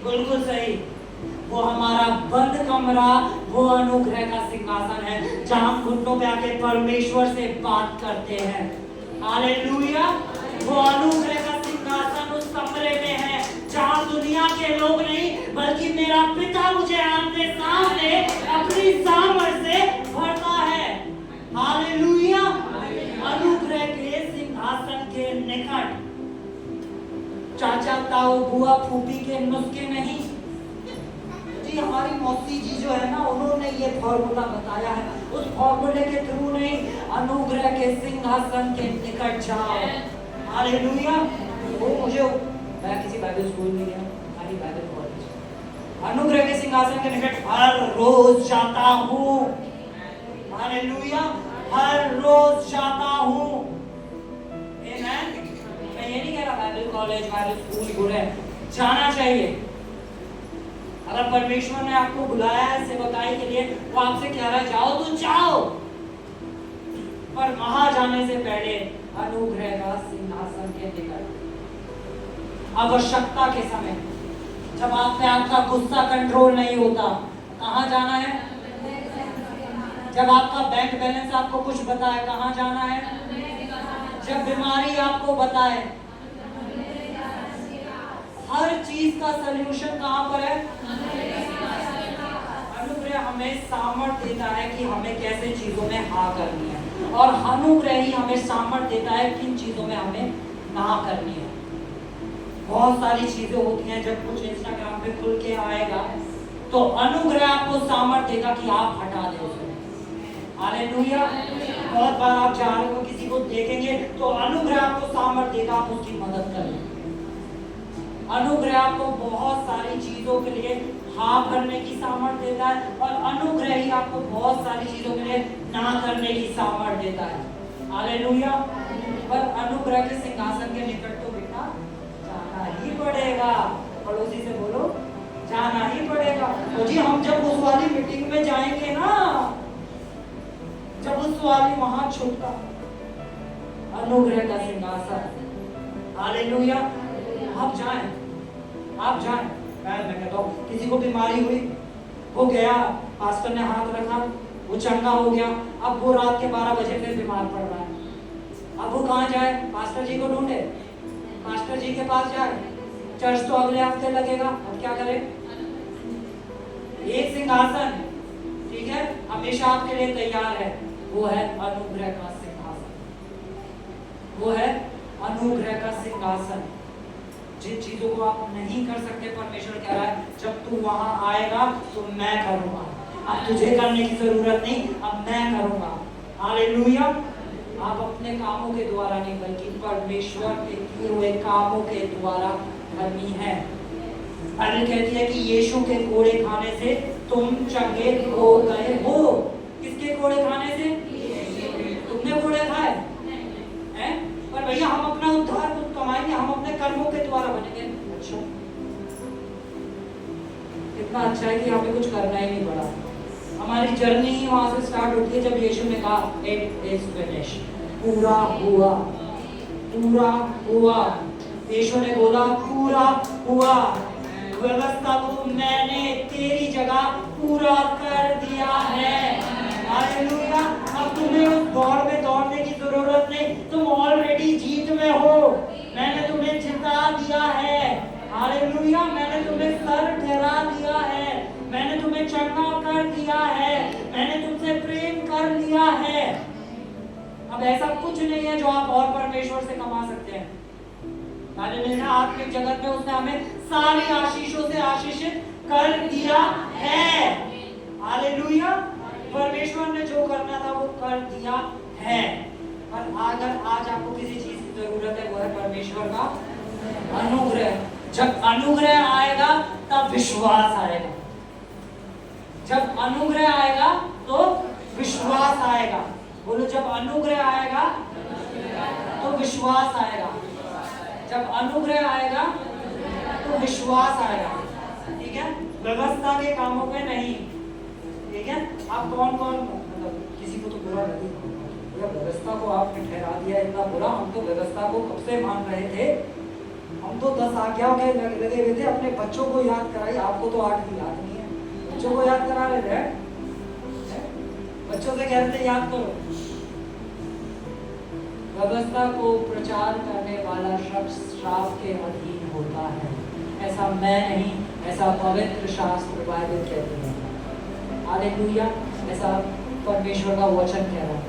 बिल्कुल सही, वो हमारा बंद कमरा वो अनुग्रह का सिंहासन है जहां हम घुटनों पे आके परमेश्वर से बात करते हैं। हालेलुया। वो अनुग्रह का सिंहासन उस कमरे में है जहां दुनिया के लोग नहीं बल्कि मेरा पिता मुझे आमने सामने अपनी सामर्थ से भरता है। हालेलुया। अनुग्रह के सिंहासन के निकट। चाचा ताऊ बुआ फूफी के नुस्खे नहीं जी, हमारी मौसी जी जो है ना उन्होंने ये फॉर्मूला बताया है, उस फॉर्मूले के थ्रू नहीं, अनुग्रह के सिंहासन के निकट जाओ। हालेलुया। वो मुझे, मैं किसी बाइबल स्कूल में गया, खाली बाइबल कॉलेज, अनुग्रह के सिंहासन के निकट हर रोज जाता हूँ। हालेलुया। हर रोज जाता हूँ। मैं ये नहीं कह रहा बाइबल कॉलेज बाइबल स्कूल बुरे है, जाना चाहिए। अगर परमेश्वर ने आपको बुलाया है सेवकाई के लिए, वो आपसे कह रहा है जाओ तो जाओ, पर वहां जाने से पहले अनुग्रह का सिंहासन के निकट आवश्यकता के समय, जब आप पे आपका गुस्सा कंट्रोल नहीं होता, कहाँ जाना है? जब आपका बैंक बैलेंस आपको कुछ बताए, कहाँ जाना है? जब बीमारी आपको बताए, हर चीज का सलूशन कहाँ पर है? अनुग्रह हमें सामर्थ्य देता है कि हमें कैसे चीजों में हाँ करनी है, और अनुग्रह ही हमें सामर्थ्य देता है किन चीजों में हमें ना करनी है। बहुत सारी चीजें होती हैं, जब कुछ इंस्टाग्राम पे खुल के आएगा तो अनुग्रह आपको सामर्थ्य देगा कि आप हटा दें उसे। हालेलुया। बहुत बार आप जा रहे हो किसी को देखेंगे तो अनुग्रह आपको सामर्थ्य देगा आप उसकी मदद करें। अनुग्रह आपको बहुत सारी चीजों के लिए हाँ भरने की सामर्थ्य देता है, और अनुग्रह ही आपको बहुत सारी चीजों के लिए ना करने की सामर्थ्य देता है। हालेलुया। पर अनुग्रह के सिंहासन के निकट तो बेटा पड़ेगा। पड़ोसी से बोलो जाना ही पड़ेगा। तो जी हम जब उस वाली मीटिंग में जाएंगे ना, जब उस वाली वहां छुपका अनुग्रह का सिंहासन, हालेलुया, आप जाएं, आप जाएं। मैं कहता हूँ किसी को बीमारी हुई, वो गया, पास्टर ने हाथ रखा, वो चंगा हो गया, अब वो रात के 12 बजे फिर बीमार पड़ रहा है। अब वो कहाँ जाए? पास्टर जी को ढूंढे, पास्टर जी के पास जाए। चर्च तो अगले हफ्ते लगेगा, अब क्या करें? एक सिंहासन, ठीक है, हमेशा आपके लिए तैयार है, वो है अनुग्रह का सिंहासन, वो है अनुग्रह का सिंहासन। जिन चीजों को आप नहीं कर सकते, परमेश्वर कह रहा है जब तू वहां आएगा तो मैं करूंगा, अब तुझे करने की जरूरत नहीं, अब मैं करूंगा। हालेलुया। आप अपने कामों के द्वारा नहीं, बल्कि परमेश्वर के किए हुए कामों के द्वारा धर्मी है। बाइबल कहती है कि यीशु के कोड़े खाने से तुम चंगे हो गए हो। किसके कोड़े खाने से? तुमने कोड़े खाए हैं? पर भैया हम अपना उद्धार खुद कमाएंगे, हम अपने कर्मों के द्वारा बनेंगे। अच्छा, कितना अच्छा है कि हमें कुछ करना ही नहीं पड़ा। हमारी जर्नी ही वहां से स्टार्ट होती है जब यीशु ने कहा इट इज फिनिश्ड, पूरा हुआ, पूरा हुआ। यीशु ने बोला पूरा हुआ। व्यवस्था को मैंने तेरी जगह पूरा कर दिया है। हालेलुया। अब तुम्हें उस दौड़ में दौड़ने की जरूरत नहीं, तुम ऑलरेडी जीत में हो। मैंने तुम्हें जिता दिया है। हालेलुया। मैंने तुम्हें सर ठहरा दिया है, मैंने तुम्हें चंगा कर दिया है, मैंने तुमसे प्रेम कर लिया है। अब ऐसा कुछ नहीं है जो आप और परमेश्वर से कमा सकते हैं। हालेलुया। आत्मिक जगत में उसने हमें सारी आशीषों से आशीषित कर दिया है। हालेलुया। परमेश्वर ने जो करना था वो कर दिया है। पर अगर आज आपको किसी चीज की जरूरत है, वो है परमेश्वर का अनुग्रह। जब अनुग्रह आएगा तब विश्वास आएगा। जब अनुग्रह आएगा तो विश्वास आएगा। बोलो, जब अनुग्रह आएगा तो विश्वास आएगा। जब अनुग्रह आएगा तो विश्वास आएगा। ठीक है, व्यवस्था के कामों पे नहीं। ठीक है, आप कौन कौन, मतलब किसी को तो बुरा लगेगा, व्यवस्था को आपने ठहरा दिया इतना बुरा। हम तो व्यवस्था को कब से मान रहे थे, हम तो 10 आज्ञाओं के लगे हुए थे। अपने बच्चों को याद कराई, आपको तो 8 की याद नहीं है, बच्चों को याद करा रहे थे। बच्चों से कह रहे थे याद करो। व्यवस्था को प्रचार करने वाला शख्स श्राप के अधीन होता है। ऐसा मैं नहीं, ऐसा पवित्र शास्त्र बाइबल कहती है। हालेलुया। ऐसा परमेश्वर का वचन कह रहा है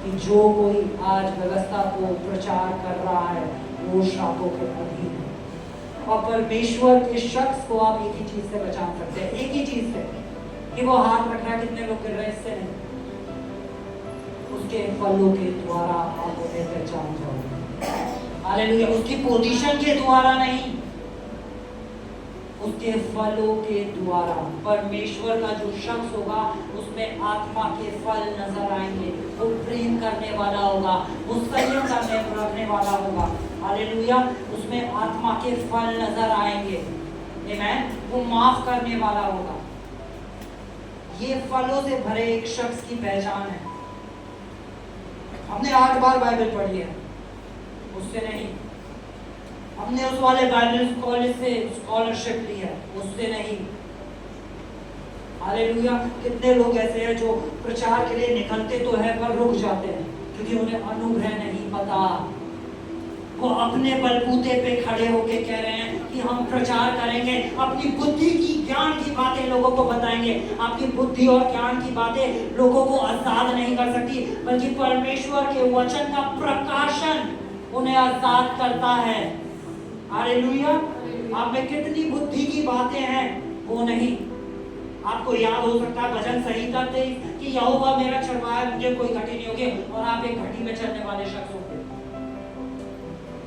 कि जो कोई आज व्यवस्था को प्रचार कर रहा है वो श्रापों के अधीन है। और परमेश्वर के शख्स को आप एक ही चीज से बचा सकते हैं, एक ही चीज से, कि वो हाथ रख रहा है। कितने लोग कर रहे हैं? इससे नहीं, उसके फलों के द्वारा आप उन्हें पहचान जाओगे। हालेलुया। उसकी पोजीशन के द्वारा नहीं, उसके फलों के द्वारा। परमेश्वर का जो शख्स होगा उसमें आत्मा के फल नजर आएंगे। वो प्रेम करने वाला होगा, वो संयम रखने वाला होगा। हालेलुया। उसमें आत्मा के फल नजर आएंगे। आमीन। वो माफ करने वाला होगा। ये फलों से भरे एक शख्स की पहचान है। हमने 8 बार बाइबल पढ़ी है, उससे नहीं। हमने उस वाले बाइबल कॉलेज से स्कॉलरशिप ली है, उससे नहीं। हालेलुया। कितने लोग ऐसे हैं जो प्रचार के लिए निकलते तो है पर रुक जाते हैं क्योंकि उन्हें अनुग्रह नहीं पता। वो अपने बलबूते पे खड़े होके कह रहे हैं कि हम प्रचार करेंगे, अपनी बुद्धि की ज्ञान की बातें लोगों को बताएंगे। आपकी बुद्धि और ज्ञान की बातें लोगों को आजाद नहीं कर सकती, बल्कि परमेश्वर के वचन का प्रकाशन उन्हें आजाद करता है। हालेलुया। आप में कितनी बुद्धि की बातें हैं वो नहीं। आपको याद हो सकता है भजन संहिता थे कि यहोवा मेरा चरवाहा, मुझे कोई घटी नहीं होगी, और आप एक घटी में चलने वाले शख्स होंगे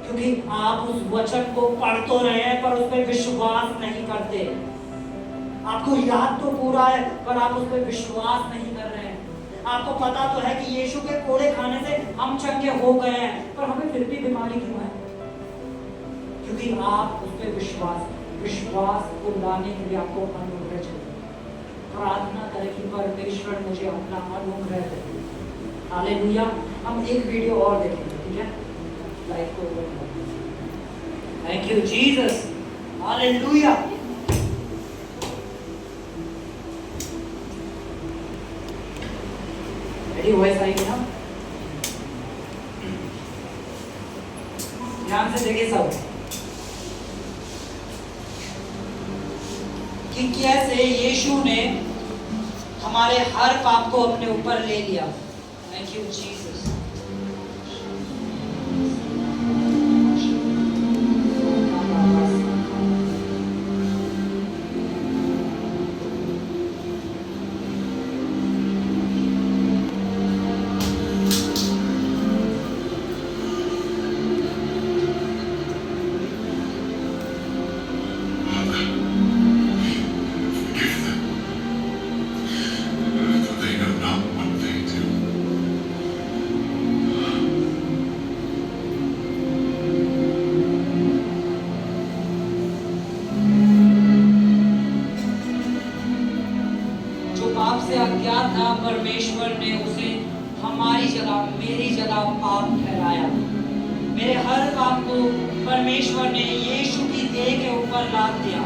क्योंकि आप उस वचन को पढ़ तो रहे हैं पर उस पर विश्वास नहीं करते। आपको याद तो पूरा है पर आप उस पर विश्वास नहीं कर रहे हैं। आपको पता तो है कि यीशु के कोड़े खाने से हम चंगे हो गए हैं, पर हमें फिर भी बीमारी क्यों है? क्योंकि आप उस पर विश्वास को लाने के लिए आपको अनुग्रह चाहिए। प्रार्थना करें कि परमेश्वर मुझे अपना अनुग्रह दे। हालेलुया। हम एक वीडियो और देखेंगे, ठीक है? लाइक को thank you Jesus. Hallelujah. Ready voice आएगी ना? ध्यान से देखिए सब कि कैसे यीशु ने हमारे हर पाप को अपने ऊपर ले लिया। Thank you Jesus. They know not what they do. जो पाप से अज्ञात था, परमेश्वर ने उसे हमारी जगह, मेरी जगह पाप ठहराया। मेरे हर पाप को परमेश्वर ने यीशु की देह के ऊपर लाद दिया।